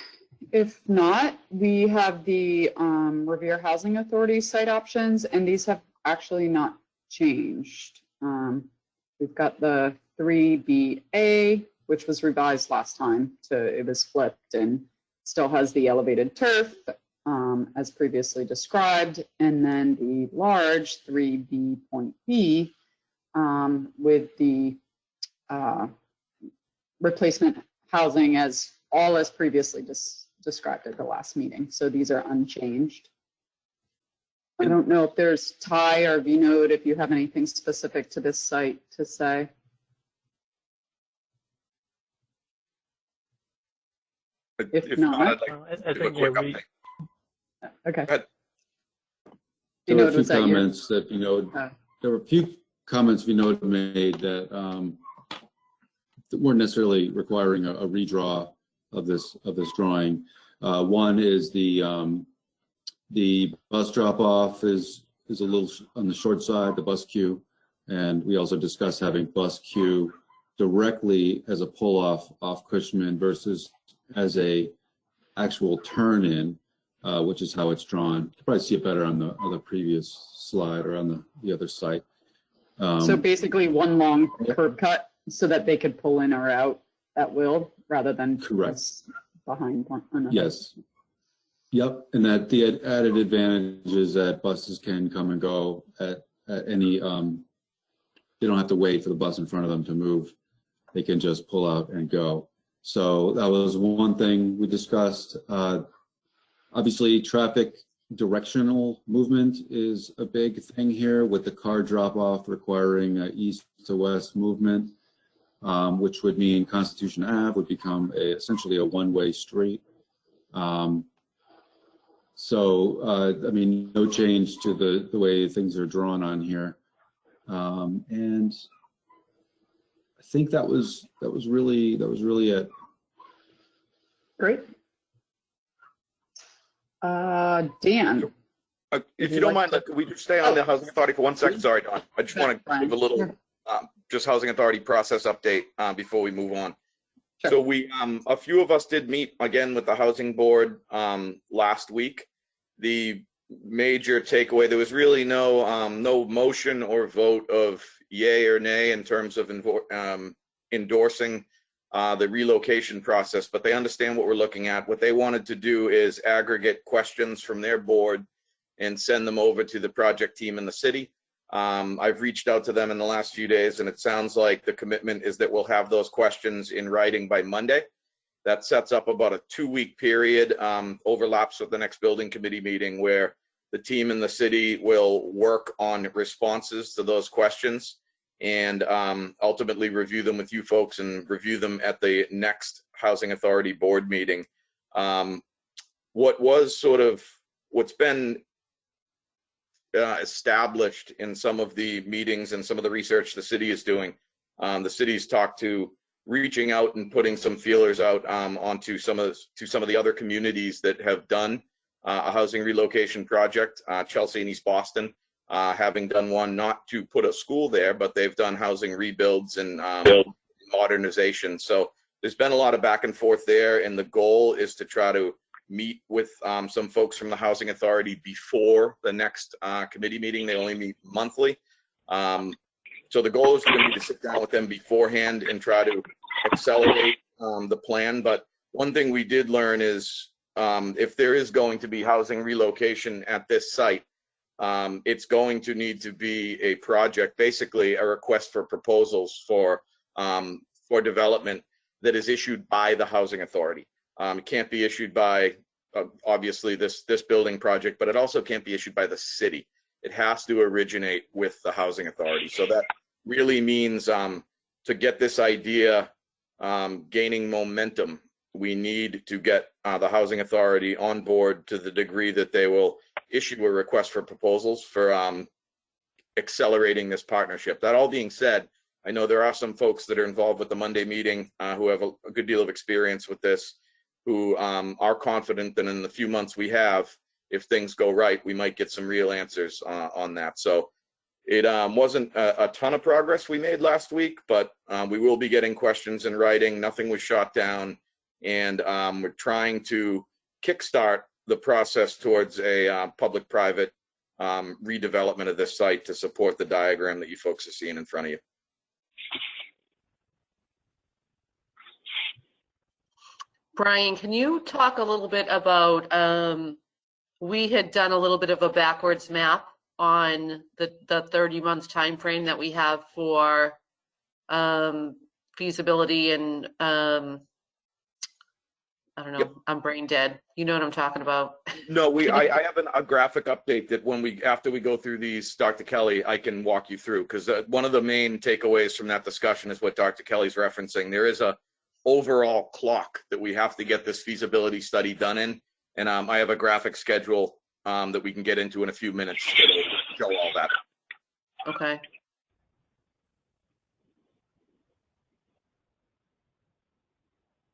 Speaker 1: if not, we have the Revere Housing Authority site options, and these have actually not changed. We've got the 3BA, which was revised last time it was flipped and still has the elevated turf as previously described, and then the large 3B.B with the replacement housing as previously described at the last meeting. So these are unchanged. I don't know if there's Ty or Vinod, if you have anything specific to this site to say. If not,
Speaker 5: I think
Speaker 1: okay.
Speaker 12: There were a few comments that there were a few comments Vinod made that weren't necessarily requiring a redraw of this drawing. One is the bus drop off is a little on the short side, the bus queue, and we also discussed having bus queue directly as a pull off Cushman versus as a actual turn in, which is how it's drawn. You can probably see it better on the previous slide or on the other site.
Speaker 1: So basically one long curb cut so that they could pull in or out at will rather than
Speaker 12: correct
Speaker 1: behind one another.
Speaker 12: Yes. Yep. And that the added advantage is that buses can come and go at any, they don't have to wait for the bus in front of them to move. They can just pull out and go. So that was one thing we discussed. Obviously, traffic directional movement is a big thing here with the car drop off requiring east to west movement, which would mean Constitution Ave would become essentially a one-way street. I mean, no change to the way things are drawn on here. And I think that was really it.
Speaker 1: Great. Dan.
Speaker 14: If you don't mind, could we just stay on the Housing Authority for 1 second? Sorry, Don. I just want to give a little just Housing Authority process update before we move on. Sure. So we, a few of us did meet again with the Housing Board last week. The major takeaway, there was really no motion or vote of yay or nay in terms of endorsing the relocation process, but they understand what we're looking at. What they wanted to do is aggregate questions from their board and send them over to the project team in the city. I've reached out to them in the last few days, and it sounds like the commitment is that we'll have those questions in writing by Monday. That sets up about a 2-week period, overlaps with the next building committee meeting, where the team in the city will work on responses to those questions and ultimately review them with you folks and review them at the next Housing Authority board meeting. What's been established in some of the meetings and some of the research the city is doing, the city's talked to reaching out and putting some feelers out onto some of the other communities that have done a housing relocation project, Chelsea and East Boston, having done one, not to put a school there, but they've done housing rebuilds and modernization. So there's been a lot of back and forth there, and the goal is to try to meet with some folks from the Housing Authority before the next committee meeting. They only meet monthly. So the goal is going to be to sit down with them beforehand and try to accelerate the plan. But one thing we did learn is if there is going to be housing relocation at this site, it's going to need to be a project, basically a request for proposals for development that is issued by the Housing Authority. It can't be issued by obviously this building project, but it also can't be issued by the city. It has to originate with the housing authority. So that really means to get this idea gaining momentum, we need to get the housing authority on board to the degree that they will issue a request for proposals for accelerating this partnership. That all being said, I know there are some folks that are involved with the Monday meeting who have a good deal of experience with this, who are confident that in the few months we have, if things go right, we might get some real answers on that. So it wasn't a ton of progress we made last week, but we will be getting questions in writing. Nothing was shot down, and we're trying to kickstart the process towards a public-private redevelopment of this site to support the diagram that you folks are seeing in front of you.
Speaker 6: Brian, can you talk a little bit about, we had done a little bit of a backwards map on the 30 month time frame that we have for feasibility and I don't know, yep. I'm brain dead. You know what I'm talking about.
Speaker 14: No, I have a graphic update that after we go through these, Dr. Kelly, I can walk you through, because one of the main takeaways from that discussion is what Dr. Kelly's referencing. There is a overall clock that we have to get this feasibility study done in, and I have a graphic schedule that we can get into in a few minutes to show all that.
Speaker 6: Okay.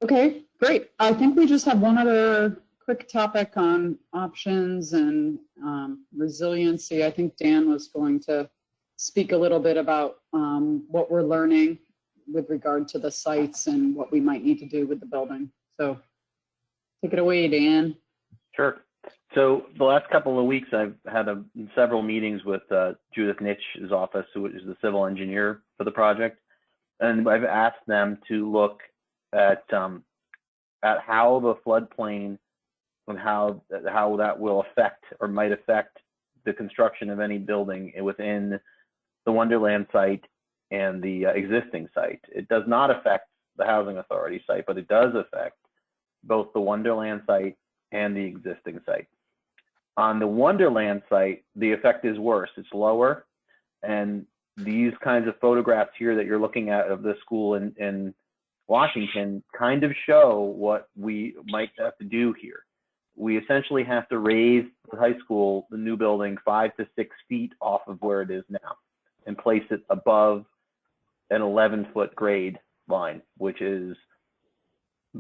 Speaker 1: Okay, great. I think we just have one other quick topic on options and resiliency. I think Dan was going to speak a little bit about what we're learning with regard to the sites and what we might need to do with the building. So take it away, Dan.
Speaker 9: Sure. So the last couple of weeks, I've had several meetings with Judith Nitch's office, who is the civil engineer for the project. And I've asked them to look at how the floodplain and how that will affect or might affect the construction of any building within the Wonderland site and the existing site. It does not affect the housing authority site, but it does affect both the Wonderland site and the existing site. On the Wonderland site, the effect is worse. It's lower, and these kinds of photographs here that you're looking at of the school in Washington kind of show what we might have to do here. We essentially have to raise the high school, the new building, 5 to 6 feet off of where it is now and place it above an 11-foot grade line, which is,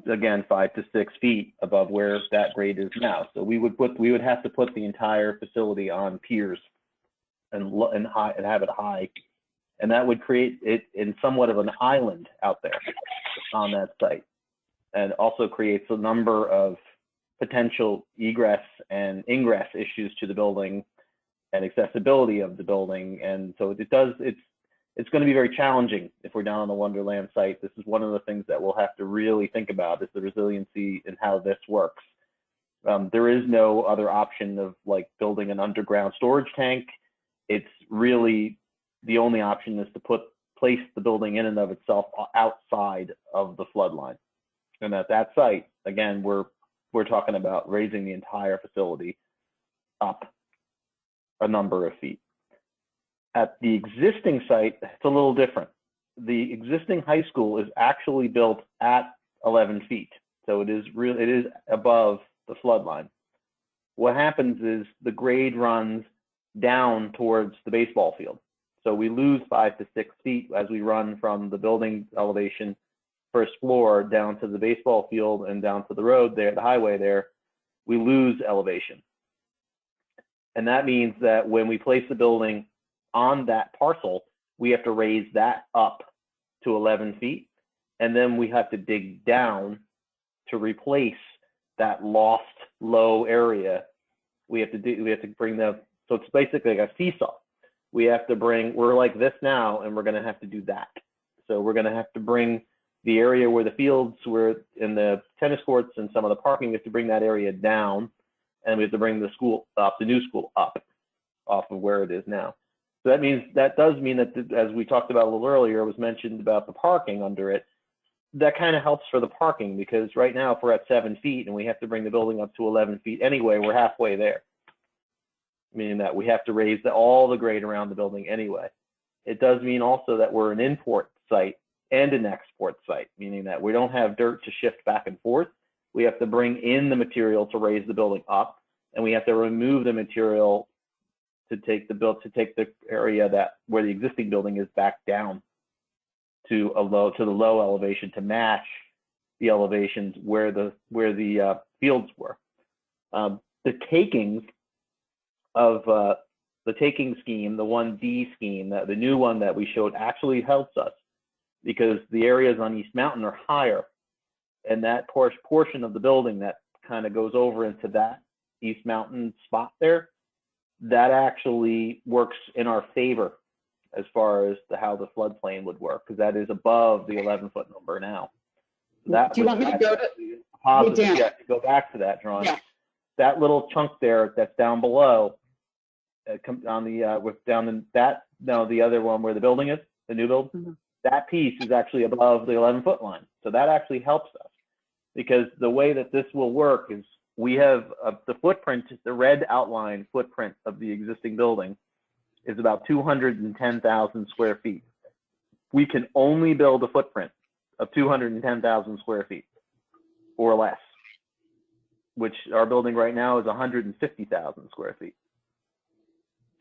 Speaker 9: again, 5 to 6 feet above where that grade is now. So we would have to put the entire facility on piers and have it high, and that would create it in somewhat of an island out there on that site, and also creates a number of potential egress and ingress issues to the building and accessibility of the building. And so it's going to be very challenging if we're down on the Wonderland site. This is one of the things that we'll have to really think about, is the resiliency and how this works. There is no other option of like building an underground storage tank. It's really the only option is to place the building in and of itself outside of the flood line. And at that site, again, we're talking about raising the entire facility up a number of feet. At the existing site, it's a little different. The existing high school is actually built at 11 feet. So it is above the flood line. What happens is the grade runs down towards the baseball field. So we lose 5 to 6 feet as we run from the building elevation, first floor, down to the baseball field and down to the road there, the highway there. We lose elevation. And that means that when we place the building on that parcel, we have to raise that up to 11 feet. And then we have to dig down to replace that lost low area. We have to bring so it's basically like a seesaw. We're like this now, and we're going to have to do that. So we're going to have to bring the area where the fields were in the tennis courts and some of the parking, we have to bring that area down, and we have to bring the school up, the new school up off of where it is now. So that does mean that, as we talked about a little earlier, it was mentioned about the parking under it. that kind of helps for the parking, because right now if we're at 7 feet and we have to bring the building up to 11 feet anyway, we're halfway there. Meaning that we have to raise all the grade around the building anyway. It does mean also that we're an import site and an export site, meaning that we don't have dirt to shift back and forth. We have to bring in the material to raise the building up, and we have to remove the material to take the area that where the existing building is back down to the low elevation to match the elevations where the fields were. The takings of the taking scheme, the 1D scheme, the new one that we showed, actually helps us, because the areas on East Mountain are higher, and that portion of the building that kind of goes over into that East Mountain spot there, that actually works in our favor as far as how the floodplain would work, because that is above the 11-foot number now. That
Speaker 1: Do you want me to go to
Speaker 9: positive?
Speaker 1: Hey, Dan.
Speaker 9: Yeah, to go back to that, John.
Speaker 1: Yeah.
Speaker 9: That little chunk there that's down below, on the the other one where the building is, the new build, that piece is actually above the 11-foot line. So that actually helps us, because the way that this will work is we have the footprint, the red outline footprint of the existing building is about 210,000 square feet. We can only build a footprint of 210,000 square feet or less, which our building right now is 150,000 square feet.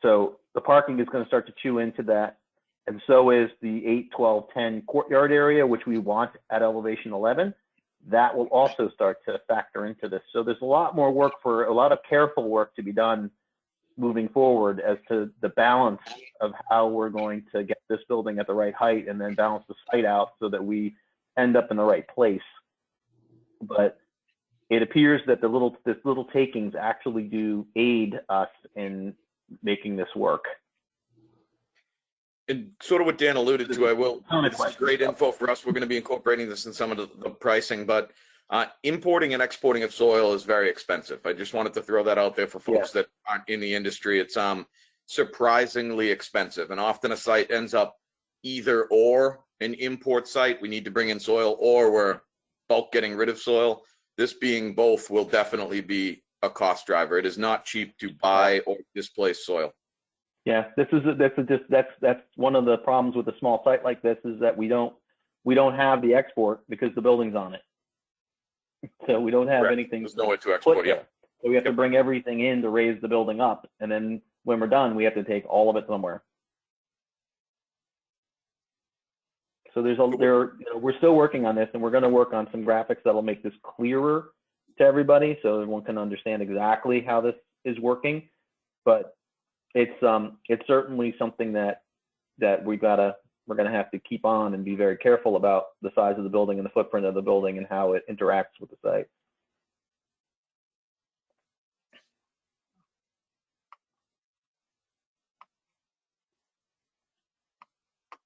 Speaker 9: So the parking is going to start to chew into that. And so is the 8, 12, 10 courtyard area, which we want at elevation 11. That will also start to factor into this. So there's a lot more work, for a lot of careful work to be done moving forward as to the balance of how we're going to get this building at the right height and then balance the site out so that we end up in the right place. But it appears that this little takings actually do aid us in making this work.
Speaker 14: And sort of what Dan alluded to, this is great info for us. We're going to be incorporating this in some of the pricing, but importing and exporting of soil is very expensive. I just wanted to throw that out there for folks that aren't in the industry. It's surprisingly expensive, and often a site ends up either or an import site. We need to bring in soil, or we're bulk getting rid of soil. This being both will definitely be a cost driver. It is not cheap to buy or displace soil.
Speaker 9: Yeah, that's one of the problems with a small site like this, is that we don't have the export because the building's on it. So we don't have anything.
Speaker 14: There's no way to export. Yeah.
Speaker 9: So we have to bring everything in to raise the building up, and then when we're done, we have to take all of it somewhere. So we're still working on this, and we're going to work on some graphics that'll make this clearer to everybody, so everyone can understand exactly how this is working. But it's certainly something that we're going to have to keep on and be very careful about, the size of the building and the footprint of the building and how it interacts with the site.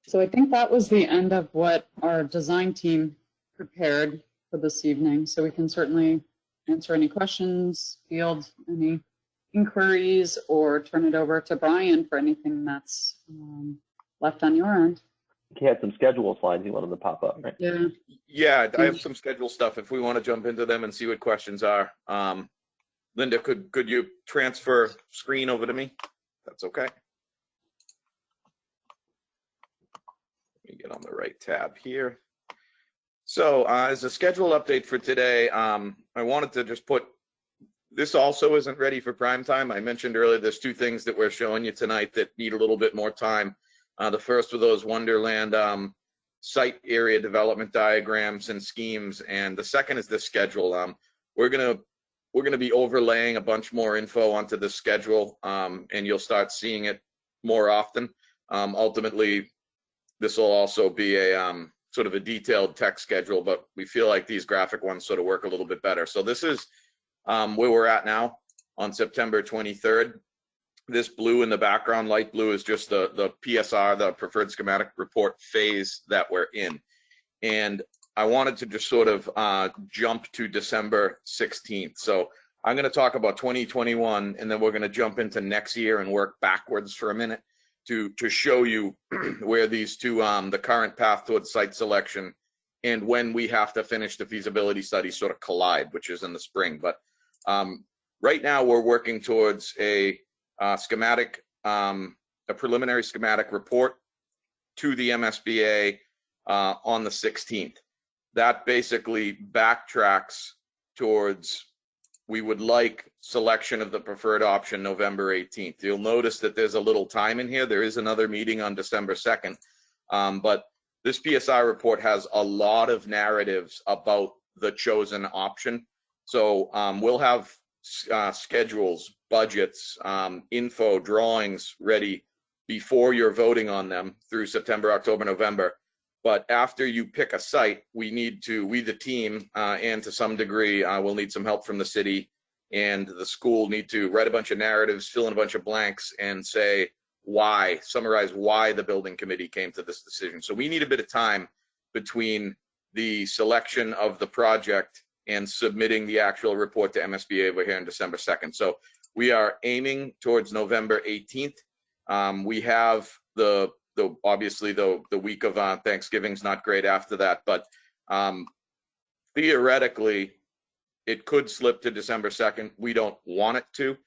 Speaker 1: So I think that was the end of what our design team prepared for this evening. So we can certainly answer any questions, field any inquiries, or turn it over to Brian for anything that's left on your end.
Speaker 9: He had some schedule slides he wanted to pop up, right?
Speaker 1: Yeah.
Speaker 14: Yeah, I have some schedule stuff if we want to jump into them and see what questions are. Linda, could you transfer screen over to me? That's okay. Let me get on the right tab here. So as a schedule update for today, I wanted to just put, this also isn't ready for prime time. I mentioned earlier, there's two things that we're showing you tonight that need a little bit more time. The first of those Wonderland site area development diagrams and schemes, and the second is the schedule. We're gonna be overlaying a bunch more info onto the schedule, and you'll start seeing it more often. Ultimately, this will also be a sort of a detailed text schedule, but we feel like these graphic ones sort of work a little bit better. So this is where we're at now on September 23rd. This blue in the background, light blue, is just the PSR, the Preferred Schematic Report phase that we're in. And I wanted to just sort of jump to December 16th. So I'm going to talk about 2021, and then we're going to jump into next year and work backwards for a minute to show you where these two, the current path towards site selection and when we have to finish the feasibility study sort of collide, which is in the spring. But right now we're working towards a schematic, a preliminary schematic report to the MSBA on the 16th. That basically backtracks towards, we would like selection of the preferred option November 18th. You'll notice that there's a little time in here. There is another meeting on December 2nd, but this PSI report has a lot of narratives about the chosen option. So we'll have schedules, budgets, info, drawings ready before you're voting on them through September, October, November. But after you pick a site, we need to, we the team, and to some degree, we'll need some help from the city and the school, need to write a bunch of narratives, fill in a bunch of blanks, and say why, summarize why the building committee came to this decision. So we need a bit of time between the selection of the project and submitting the actual report to MSBA over here on December 2nd. So we are aiming towards November 18th. We have obviously the week of Thanksgiving's not great after that, but theoretically it could slip to December 2nd. We don't want it to.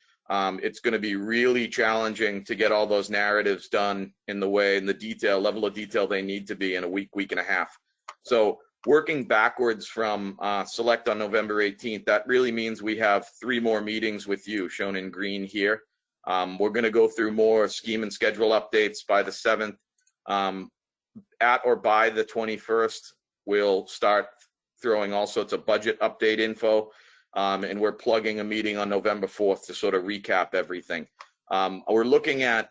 Speaker 14: It's going to be really challenging to get all those narratives done in the way, in the detail, level of detail they need to be in a week, week and a half. So working backwards from select on November 18th, that really means we have 3 more meetings with you, shown in green here. We're going to go through more scheme and schedule updates by the 7th. At or by the 21st, we'll start throwing all sorts of budget update info. And we're plugging a meeting on November 4th to sort of recap everything. We're looking at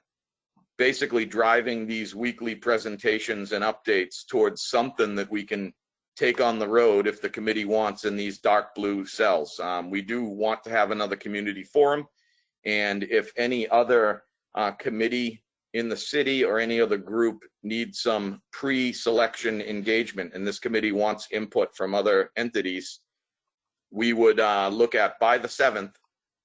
Speaker 14: basically driving these weekly presentations and updates towards something that we can take on the road if the committee wants in these dark blue cells. We do want to have another community forum. And if any other committee in the city or any other group needs some pre-selection engagement, and this committee wants input from other entities, we would look at, by the 7th,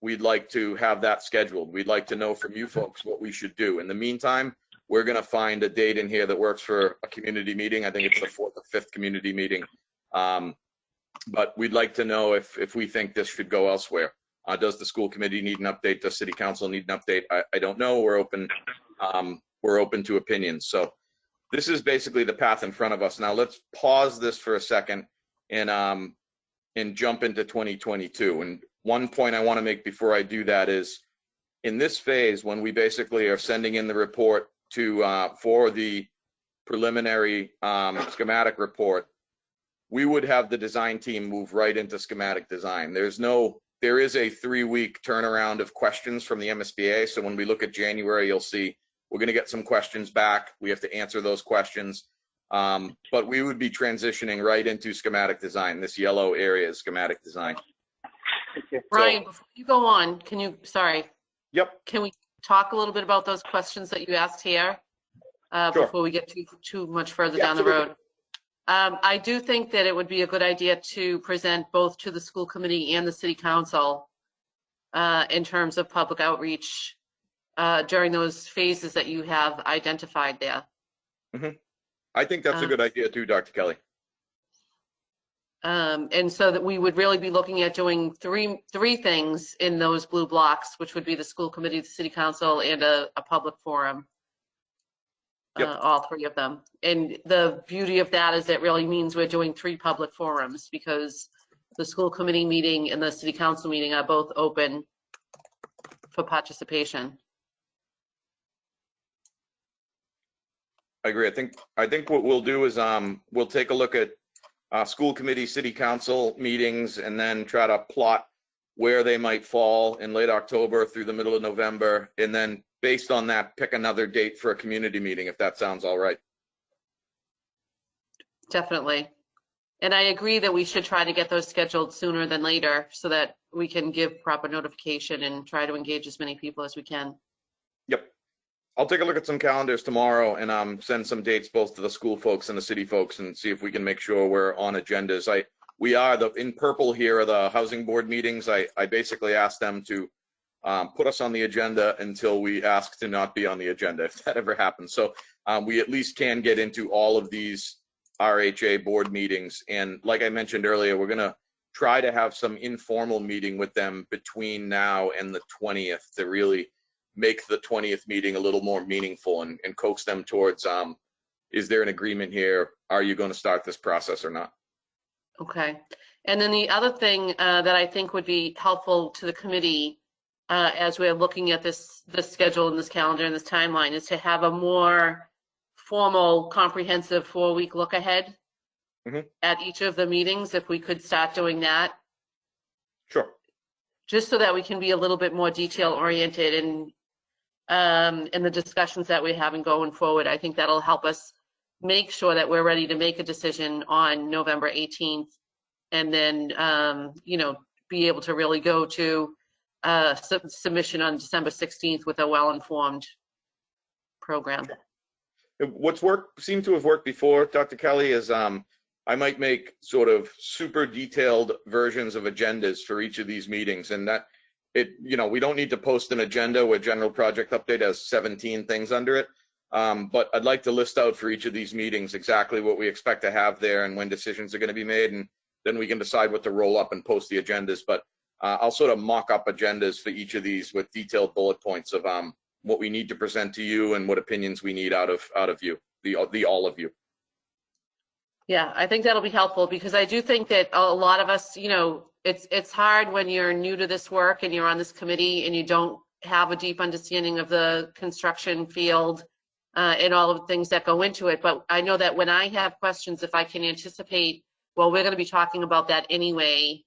Speaker 14: we'd like to have that scheduled. We'd like to know from you folks what we should do. In the meantime, we're going to find a date in here that works for a community meeting. I think it's the 4th or 5th community meeting. But we'd like to know if we think this should go elsewhere. Does the school committee need an update? Does city council need an update? I don't know. We're open to opinions. So this is basically the path in front of us. Now let's pause this for a second and jump into 2022. And one point I want to make before I do that is, in this phase, when we basically are sending in the report to for the preliminary schematic report, we would have the design team move right into schematic design. There is a 3-week turnaround of questions from the MSBA. So when we look at January, you'll see we're going to get some questions back. We have to answer those questions. But we would be transitioning right into schematic design. This yellow area is schematic design.
Speaker 6: Brian, before you go on, sorry.
Speaker 14: Yep.
Speaker 6: Can we talk a little bit about those questions that you asked here
Speaker 14: Sure.
Speaker 6: before we get too much further down the road? I do think that it would be a good idea to present both to the school committee and the city council in terms of public outreach during those phases that you have identified there.
Speaker 14: Mm-hmm. I think that's a good idea too, Dr. Kelly.
Speaker 6: And so that we would really be looking at doing three things in those blue blocks, which would be the school committee, the city council, and a public forum.
Speaker 14: Yep.
Speaker 6: All 3 of them. And the beauty of that is it really means we're doing 3 public forums, because the school committee meeting and the city council meeting are both open for participation.
Speaker 14: I agree. I think what we'll do is we'll take a look at school committee, city council meetings, and then try to plot where they might fall in late October through the middle of November, and then based on that, pick another date for a community meeting, if that sounds all right.
Speaker 6: Definitely. And I agree that we should try to get those scheduled sooner than later so that we can give proper notification and try to engage as many people as we can.
Speaker 14: Yep. I'll take a look at some calendars tomorrow and send some dates both to the school folks and the city folks and see if we can make sure we're on agendas. We are in purple here are the housing board meetings. I basically asked them to put us on the agenda until we ask to not be on the agenda, if that ever happens. So we at least can get into all of these RHA board meetings. And like I mentioned earlier, we're going to try to have some informal meeting with them between now and the 20th to really make the 20th meeting a little more meaningful and coax them towards, is there an agreement here? Are you going to start this process or not?
Speaker 6: Okay. And then the other thing that I think would be helpful to the committee as we're looking at this schedule and this calendar and this timeline is to have a more formal, comprehensive 4-week look ahead at each of the meetings, if we could start doing that.
Speaker 14: Sure.
Speaker 6: Just so that we can be a little bit more detail oriented in the discussions that we're having going forward. I think that'll help us make sure that we're ready to make a decision on November 18th, and then you know, be able to really go to submission on December 16th with a well-informed program.
Speaker 14: What's seemed to have worked before, Dr. Kelly, is I might make sort of super detailed versions of agendas for each of these meetings, and that you know, we don't need to post an agenda where general project update has 17 things under it. But I'd like to list out for each of these meetings exactly what we expect to have there and when decisions are going to be made, and then we can decide what to roll up and post the agendas. But I'll sort of mock up agendas for each of these with detailed bullet points of what we need to present to you and what opinions we need out of you, the all of you.
Speaker 6: Yeah, I think that'll be helpful, because I do think that a lot of us, you know, it's hard when you're new to this work and you're on this committee and you don't have a deep understanding of the construction field and all of the things that go into it. But I know that when I have questions, if I can anticipate, well, we're going to be talking about that anyway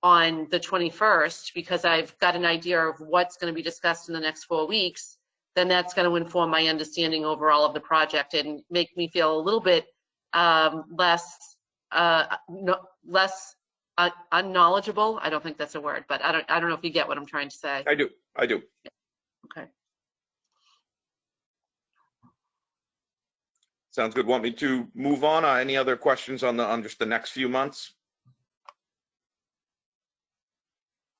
Speaker 6: on the 21st, because I've got an idea of what's going to be discussed in the next 4 weeks, then that's going to inform my understanding overall of the project and make me feel a little bit less unknowledgeable. I don't think that's a word, but I don't know if you get what I'm trying to say.
Speaker 14: I do.
Speaker 6: Okay.
Speaker 14: Sounds good. Want me to move on? Any other questions on just the next few months?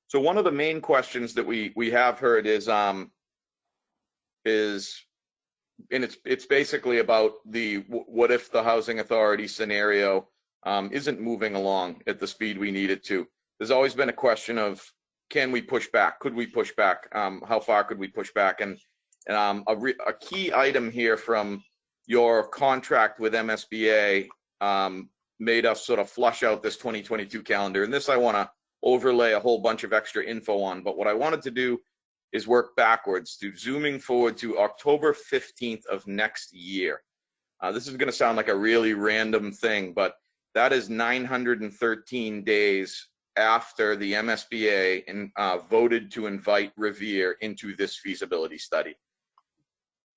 Speaker 14: So one of the main questions that we have heard is and it's basically about what if the housing authority scenario isn't moving along at the speed we need it to. There's always been a question of, can we push back? Could we push back? How far could we push back? And a key item here from your contract with MSBA made us sort of flush out this 2022 calendar. And this I want to overlay a whole bunch of extra info on. But what I wanted to do is work backwards to zooming forward to October 15th of next year. This is going to sound like a really random thing, but that is 913 days after the MSBA voted to invite Revere into this feasibility study.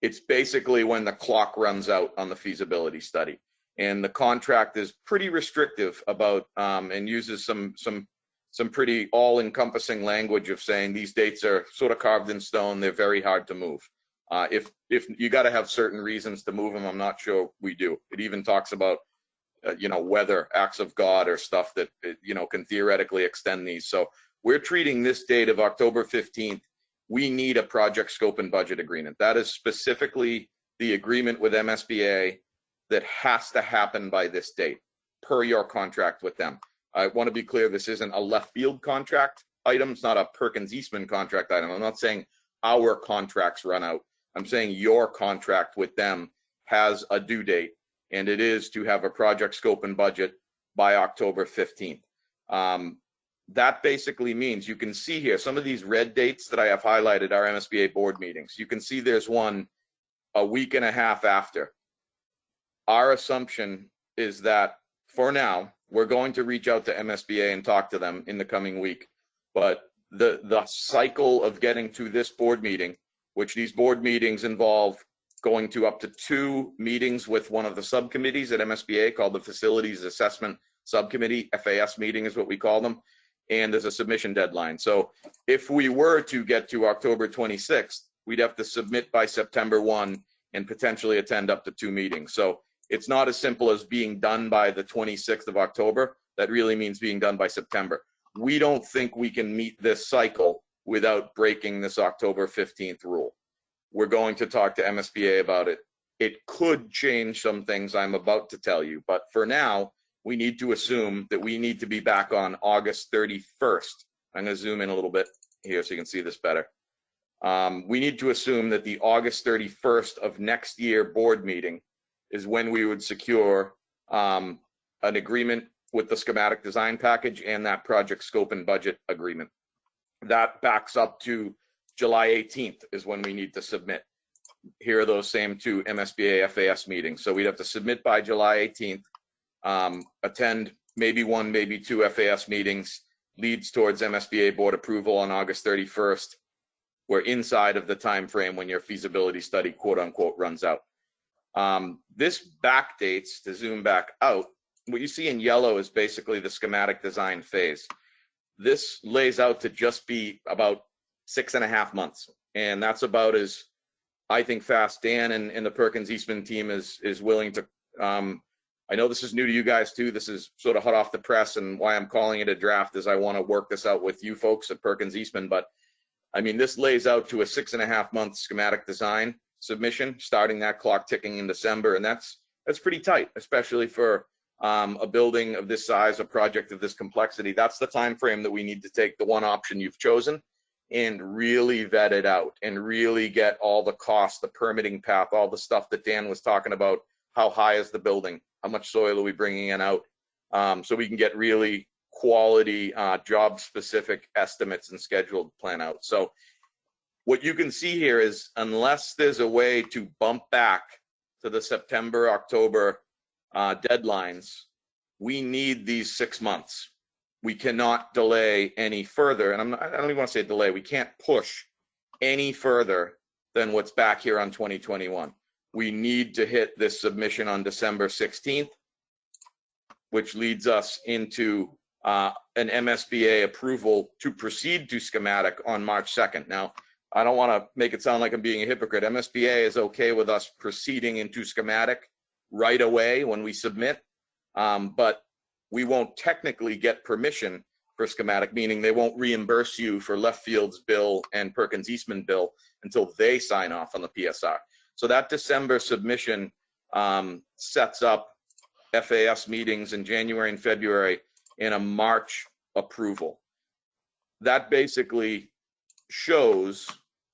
Speaker 14: It's basically when the clock runs out on the feasibility study. And the contract is pretty restrictive about and uses some pretty all-encompassing language of saying these dates are sort of carved in stone. They're very hard to move. If you got to have certain reasons to move them, I'm not sure we do. It even talks about you know, weather, acts of God, or stuff that you know, can theoretically extend these. So we're treating this date of October 15th. We need a project scope and budget agreement. That is specifically the agreement with MSBA that has to happen by this date per your contract with them. I want to be clear, this isn't a left field contract item. It's not a Perkins Eastman contract item. I'm not saying our contracts run out. I'm saying your contract with them has a due date, and it is to have a project scope and budget by October 15th. That basically means, you can see here, some of these red dates that I have highlighted are MSBA board meetings. You can see there's one a week and a half after. Our assumption is that for now, we're going to reach out to MSBA and talk to them in the coming week. But the cycle of getting to this board meeting, which these board meetings involve going to up to 2 meetings with one of the subcommittees at MSBA called the Facilities Assessment Subcommittee, FAS meeting is what we call them. And there's a submission deadline. So if we were to get to October 26th, we'd have to submit by September 1 and potentially attend up to 2 meetings. So it's not as simple as being done by the 26th of October. That really means being done by September. We don't think we can meet this cycle without breaking this October 15th rule. We're going to talk to MSBA about it It could change some things I'm about to tell you, but for now, we need to assume that we need to be back on August 31st. I'm going to zoom in a little bit here so you can see this better. We need to assume that the August 31st of next year board meeting is when we would secure an agreement with the schematic design package and that project scope and budget agreement. That backs up to July 18th is when we need to submit. Here are those same two MSBA FAS meetings. So we'd have to submit by July 18th, attend maybe one, maybe two FAS meetings, leads towards MSBA board approval on August 31st. We're inside of the time frame when your feasibility study, quote unquote, runs out. This backdates, to zoom back out, what you see in yellow is basically the schematic design phase. This lays out to just be about 6.5 months. And that's about as, I think, fast Dan and the Perkins Eastman team is willing to, I know this is new to you guys too. This is sort of hot off the press, and why I'm calling it a draft is I want to work this out with you folks at Perkins Eastman. But I mean, this lays out to a 6.5 month schematic design submission, starting that clock ticking in December. And that's pretty tight, especially for a building of this size, a project of this complexity. That's the time frame that we need to take the one option you've chosen and really vet it out and really get all the costs, the permitting path, all the stuff that Dan was talking about. How high is the building? How much soil are we bringing in out? So we can get really quality job specific estimates and scheduled plan out. So what you can see here is, unless there's a way to bump back to the September, October deadlines, we need these 6 months. We cannot delay any further. And I don't even want to say delay. We can't push any further than what's back here on 2021. We need to hit this submission on December 16th, which leads us into an MSBA approval to proceed to schematic on March 2nd. Now, I don't want to make it sound like I'm being a hypocrite. MSBA is okay with us proceeding into schematic right away when we submit, but we won't technically get permission for schematic, meaning they won't reimburse you for Left Field's bill and Perkins Eastman bill until they sign off on the PSR. So that December submission sets up FAS meetings in January and February and a March approval. That basically shows,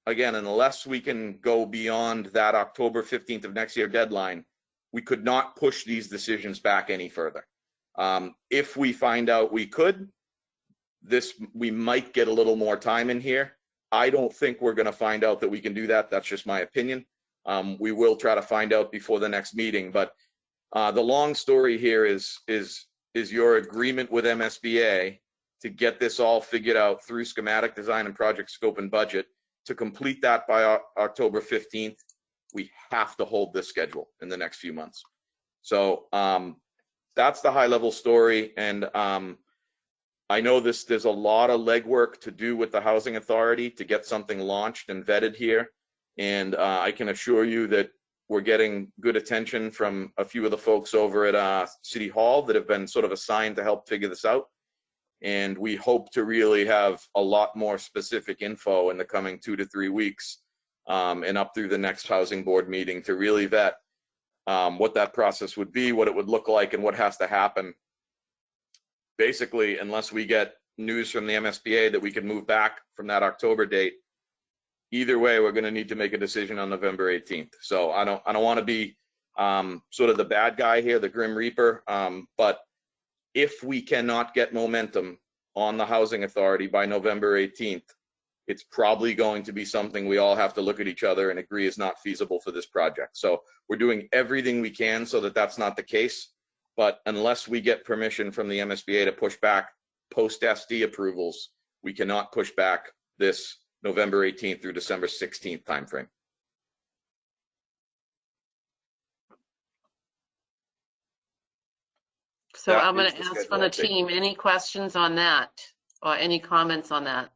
Speaker 14: again, unless we can go beyond that October 15th of next year deadline, we could not push these decisions back any further. If we find out we could, we might get a little more time in here. I don't think we're going to find out that we can do that. That's just my opinion. We will try to find out before the next meeting, but the long story here is your agreement with MSBA to get this all figured out through schematic design and project scope and budget. To complete that by October 15th, we have to hold this schedule in the next few months. So that's the high level story. And I know there's a lot of legwork to do with the Housing Authority to get something launched and vetted here. And I can assure you that we're getting good attention from a few of the folks over at City Hall that have been sort of assigned to help figure this out. And we hope to really have a lot more specific info in the coming 2 to 3 weeks and up through the next housing board meeting to really vet what that process would be, what it would look like, and what has to happen. Basically, unless we get news from the MSBA that we can move back from that October date, either way, we're going to need to make a decision on November 18th. So I don't want to be sort of the bad guy here, the Grim Reaper. But if we cannot get momentum on the Housing Authority by November 18th, it's probably going to be something we all have to look at each other and agree is not feasible for this project. So we're doing everything we can so that that's not the case. But unless we get permission from the MSBA to push back post-SD approvals, we cannot push back this November 18th through December 16th timeframe.
Speaker 6: So I'm going to ask from the team, any questions on that or any comments on that?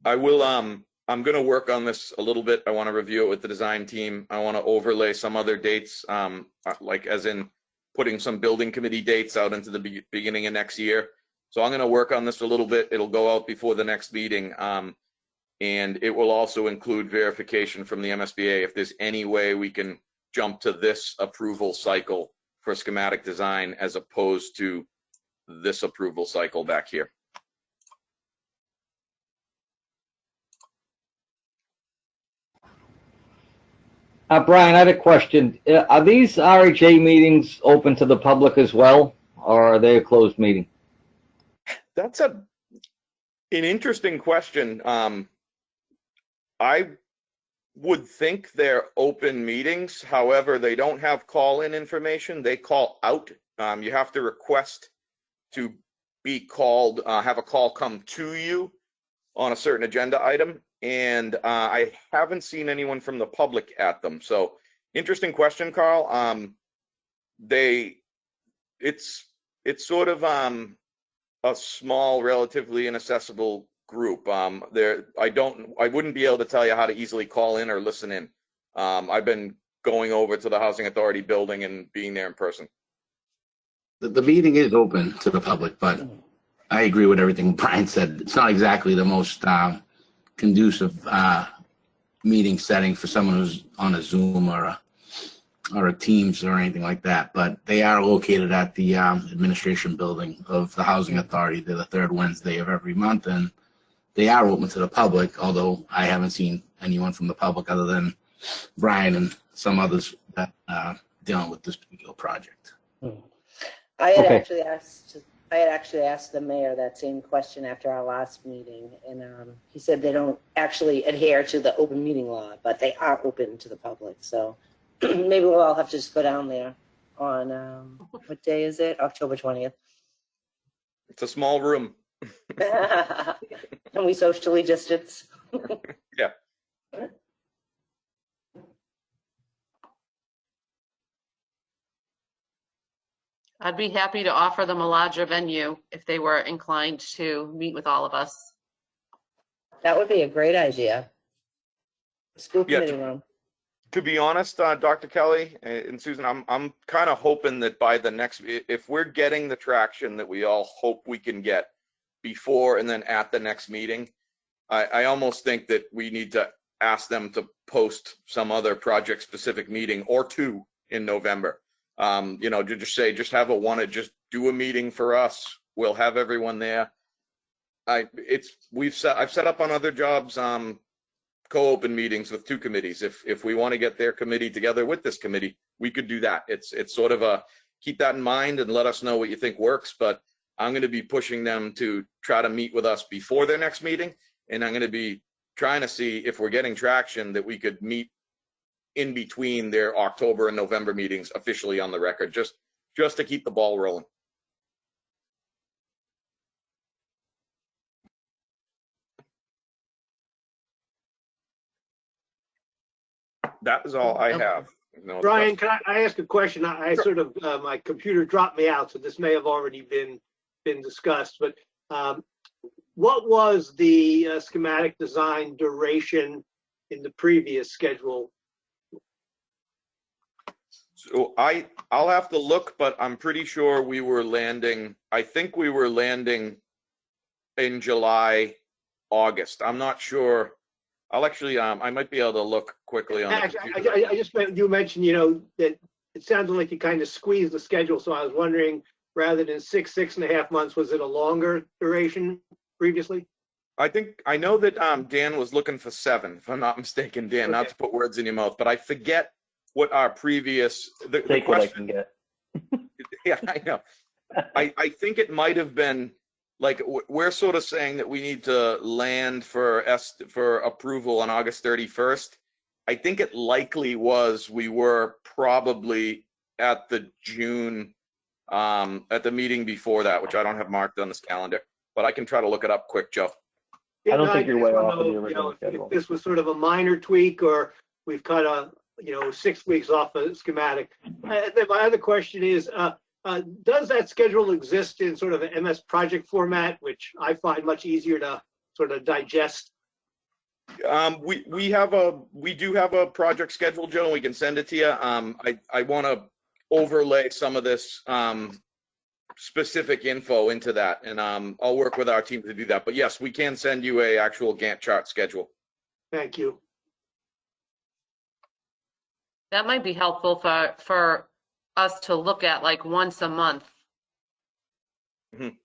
Speaker 14: I will, I'm going to work on this a little bit. I want to review it with the design team. I want to overlay some other dates, like as in putting some building committee dates out into the beginning of next year. So I'm going to work on this a little bit. It'll go out before the next meeting. And it will also include verification from the MSBA if there's any way we can jump to this approval cycle for schematic design as opposed to this approval cycle back here.
Speaker 16: Brian, I had a question. Are these RHA meetings open to the public as well, or are they a closed meeting?
Speaker 14: That's an interesting question. I would think they're open meetings. However, they don't have call-in information. They call out. You have to request to be called, have a call come to you on a certain agenda item. And I haven't seen anyone from the public at them. So interesting question, Carl. It's sort of a small, relatively inaccessible group. I wouldn't be able to tell you how to easily call in or listen in. I've been going over to the Housing Authority building and being there in person.
Speaker 17: The meeting is open to the public, but I agree with everything Brian said. It's not exactly the most conducive meeting setting for someone who's on a Zoom or a Teams or anything like that. But they are located at the administration building of the Housing Authority. They're the third Wednesday of every month, and they are open to the public, although I haven't seen anyone from the public other than Brian and some others that dealing with this particular project.
Speaker 4: I had
Speaker 16: Okay.
Speaker 4: actually asked the mayor that same question after our last meeting, and he said they don't actually adhere to the open meeting law, but they are open to the public. So maybe we'll all have to just go down there on what day is it? October 20th.
Speaker 14: It's a small room.
Speaker 4: And we socially distance.
Speaker 14: Yeah.
Speaker 6: I'd be happy to offer them a larger venue if they were inclined to meet with all of us.
Speaker 4: That would be a great idea. School
Speaker 14: Yeah,
Speaker 4: committee room.
Speaker 14: To be honest, Dr. Kelly and Susan, I'm kind of hoping that by the next, if we're getting the traction that we all hope we can get before and then at the next meeting, I almost think that we need to ask them to post some other project specific meeting or two in November. To just say, just do a meeting for us. We'll have everyone there. I've set up on other jobs, co-open meetings with two committees. If we want to get their committee together with this committee, we could do that. It's sort of a, keep that in mind and let us know what you think works. But I'm going to be pushing them to try to meet with us before their next meeting. And I'm going to be trying to see if we're getting traction that we could meet in between their October and November meetings officially on the record, just to keep the ball rolling. That is all I have. No
Speaker 15: Brian, can I ask a question? I
Speaker 14: Sure.
Speaker 15: sort of, my computer dropped me out, so this may have already been discussed, but what was the schematic design duration in the previous schedule?
Speaker 14: So I'll have to look, but I'm pretty sure we were landing, I think we were landing in July, August. I'm not sure. I'll actually, I might be able to look quickly on the
Speaker 15: Actually,
Speaker 14: computer.
Speaker 15: I just meant, you mentioned, that it sounded like you kind of squeezed the schedule, so I was wondering, rather than 6.5 months, was it a longer duration previously?
Speaker 14: I know that Dan was looking for 7, if I'm not mistaken, Dan,
Speaker 15: Okay.
Speaker 14: not to put words in your mouth, but I forget what our previous, the
Speaker 9: Take what I
Speaker 14: question,
Speaker 9: can get.
Speaker 14: yeah, I know. I think it might have been, like, we're sort of saying that we need to land for approval on August 31st. I think it likely was, we were probably at the June, at the meeting before that, which I don't have marked on this calendar, but I can try to look it up quick, Joe.
Speaker 15: Yeah,
Speaker 9: I don't
Speaker 15: no,
Speaker 9: think you're
Speaker 15: just
Speaker 9: way
Speaker 15: wanna
Speaker 9: off of the
Speaker 15: know,
Speaker 9: original
Speaker 15: if
Speaker 9: schedule.
Speaker 15: this was sort of a minor tweak, or we've cut 6 weeks off a schematic. Then my other question is, does that schedule exist in sort of an MS project format, which I find much easier to sort of digest?
Speaker 14: We do have a project schedule, Joe, and we can send it to you. I want to overlay some of this specific info into that, and I'll work with our team to do that. But yes, we can send you a actual Gantt chart schedule.
Speaker 15: Thank you.
Speaker 6: That might be helpful for us to look at like once a month.
Speaker 14: Mhm.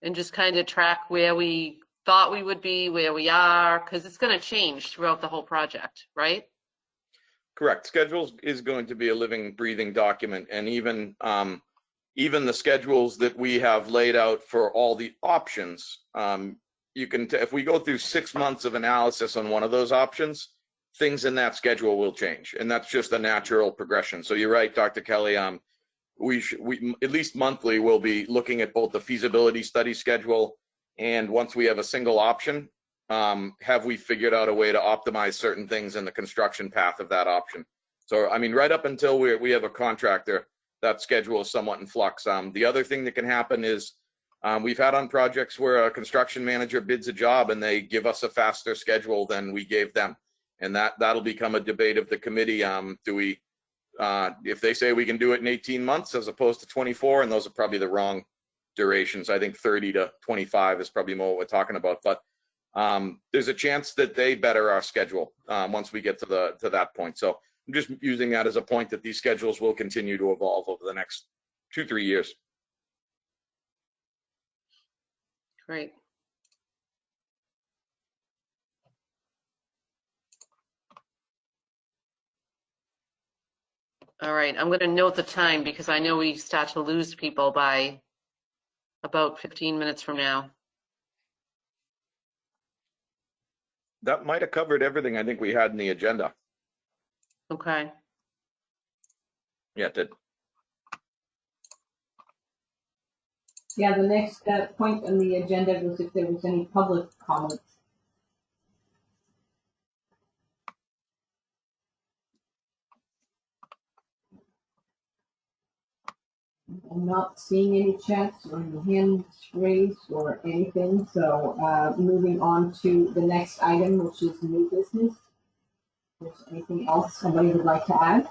Speaker 6: And just kind of track where we thought we would be, where we are, because it's going to change throughout the whole project, right?
Speaker 14: Correct. Schedules is going to be a living, breathing document, and even the schedules that we have laid out for all the options, you can, if we go through 6 months of analysis on one of those options, things in that schedule will change, and that's just a natural progression. So you're right, Dr. Kelly. We at least monthly we'll be looking at both the feasibility study schedule, and once we have a single option, have we figured out a way to optimize certain things in the construction path of that option. So I mean, right up until we have a contractor, that schedule is somewhat in flux. The other thing that can happen is we've had on projects where a construction manager bids a job and they give us a faster schedule than we gave them, and that'll become a debate of the committee. Do we, if they say we can do it in 18 months as opposed to 24, and those are probably the wrong durations. I think 30 to 25 is probably more what we're talking about. But there's a chance that they better our schedule once we get to that point. So I'm just using that as a point that these schedules will continue to evolve over the next 2-3 years.
Speaker 6: Great. All right, I'm going to note the time because I know we start to lose people by about 15 minutes from now.
Speaker 14: That might have covered everything I think we had in the agenda.
Speaker 6: Okay.
Speaker 14: Yeah, it did.
Speaker 3: Yeah, the next point on the agenda was if there was any public comments. I'm not seeing any chats or any hands raised or anything, so moving on to the next item, which is new business. If there's anything else somebody would like to add?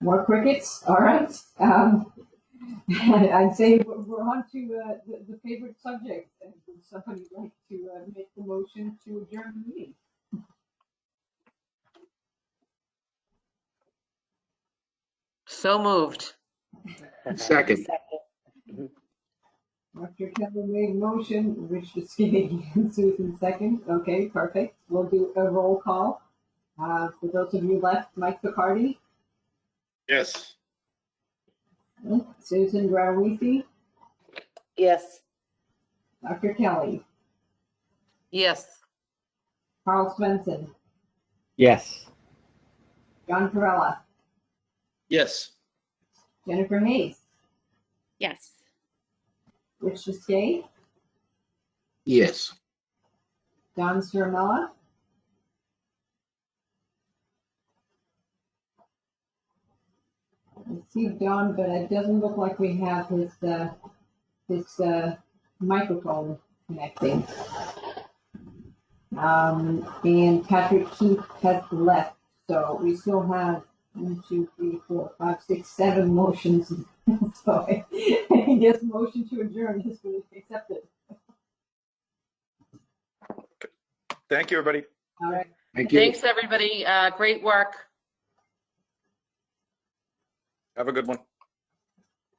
Speaker 3: More crickets? All right. I'd say we're on to the favorite subject. Would somebody like to make the motion to adjourn the meeting?
Speaker 6: So moved.
Speaker 17: Second.
Speaker 3: Dr. Kelly made a motion, Rich Skinny and Susan second. Okay, perfect. We'll do a roll call. For those of you left, Mike Picardi,
Speaker 5: Yes.
Speaker 3: Susan Grawithi,
Speaker 4: Yes.
Speaker 3: Dr. Kelly,
Speaker 6: Yes.
Speaker 3: Carl Svensson,
Speaker 16: Yes.
Speaker 3: John Torella,
Speaker 2: Yes.
Speaker 3: Jennifer Hayes,
Speaker 18: Yes.
Speaker 3: Rich Skinny,
Speaker 17: Yes.
Speaker 3: Don Ciaramella, I see Don, but it doesn't look like we have his microphone connecting. And Patrick Keith has left, so we still have 1, 2, 3, 4, 5, 6, 7 motions. So I guess motion to adjourn has been accepted.
Speaker 14: Thank you, everybody.
Speaker 3: All right.
Speaker 17: Thank you.
Speaker 6: Thanks, everybody. Great work.
Speaker 14: Have a good one.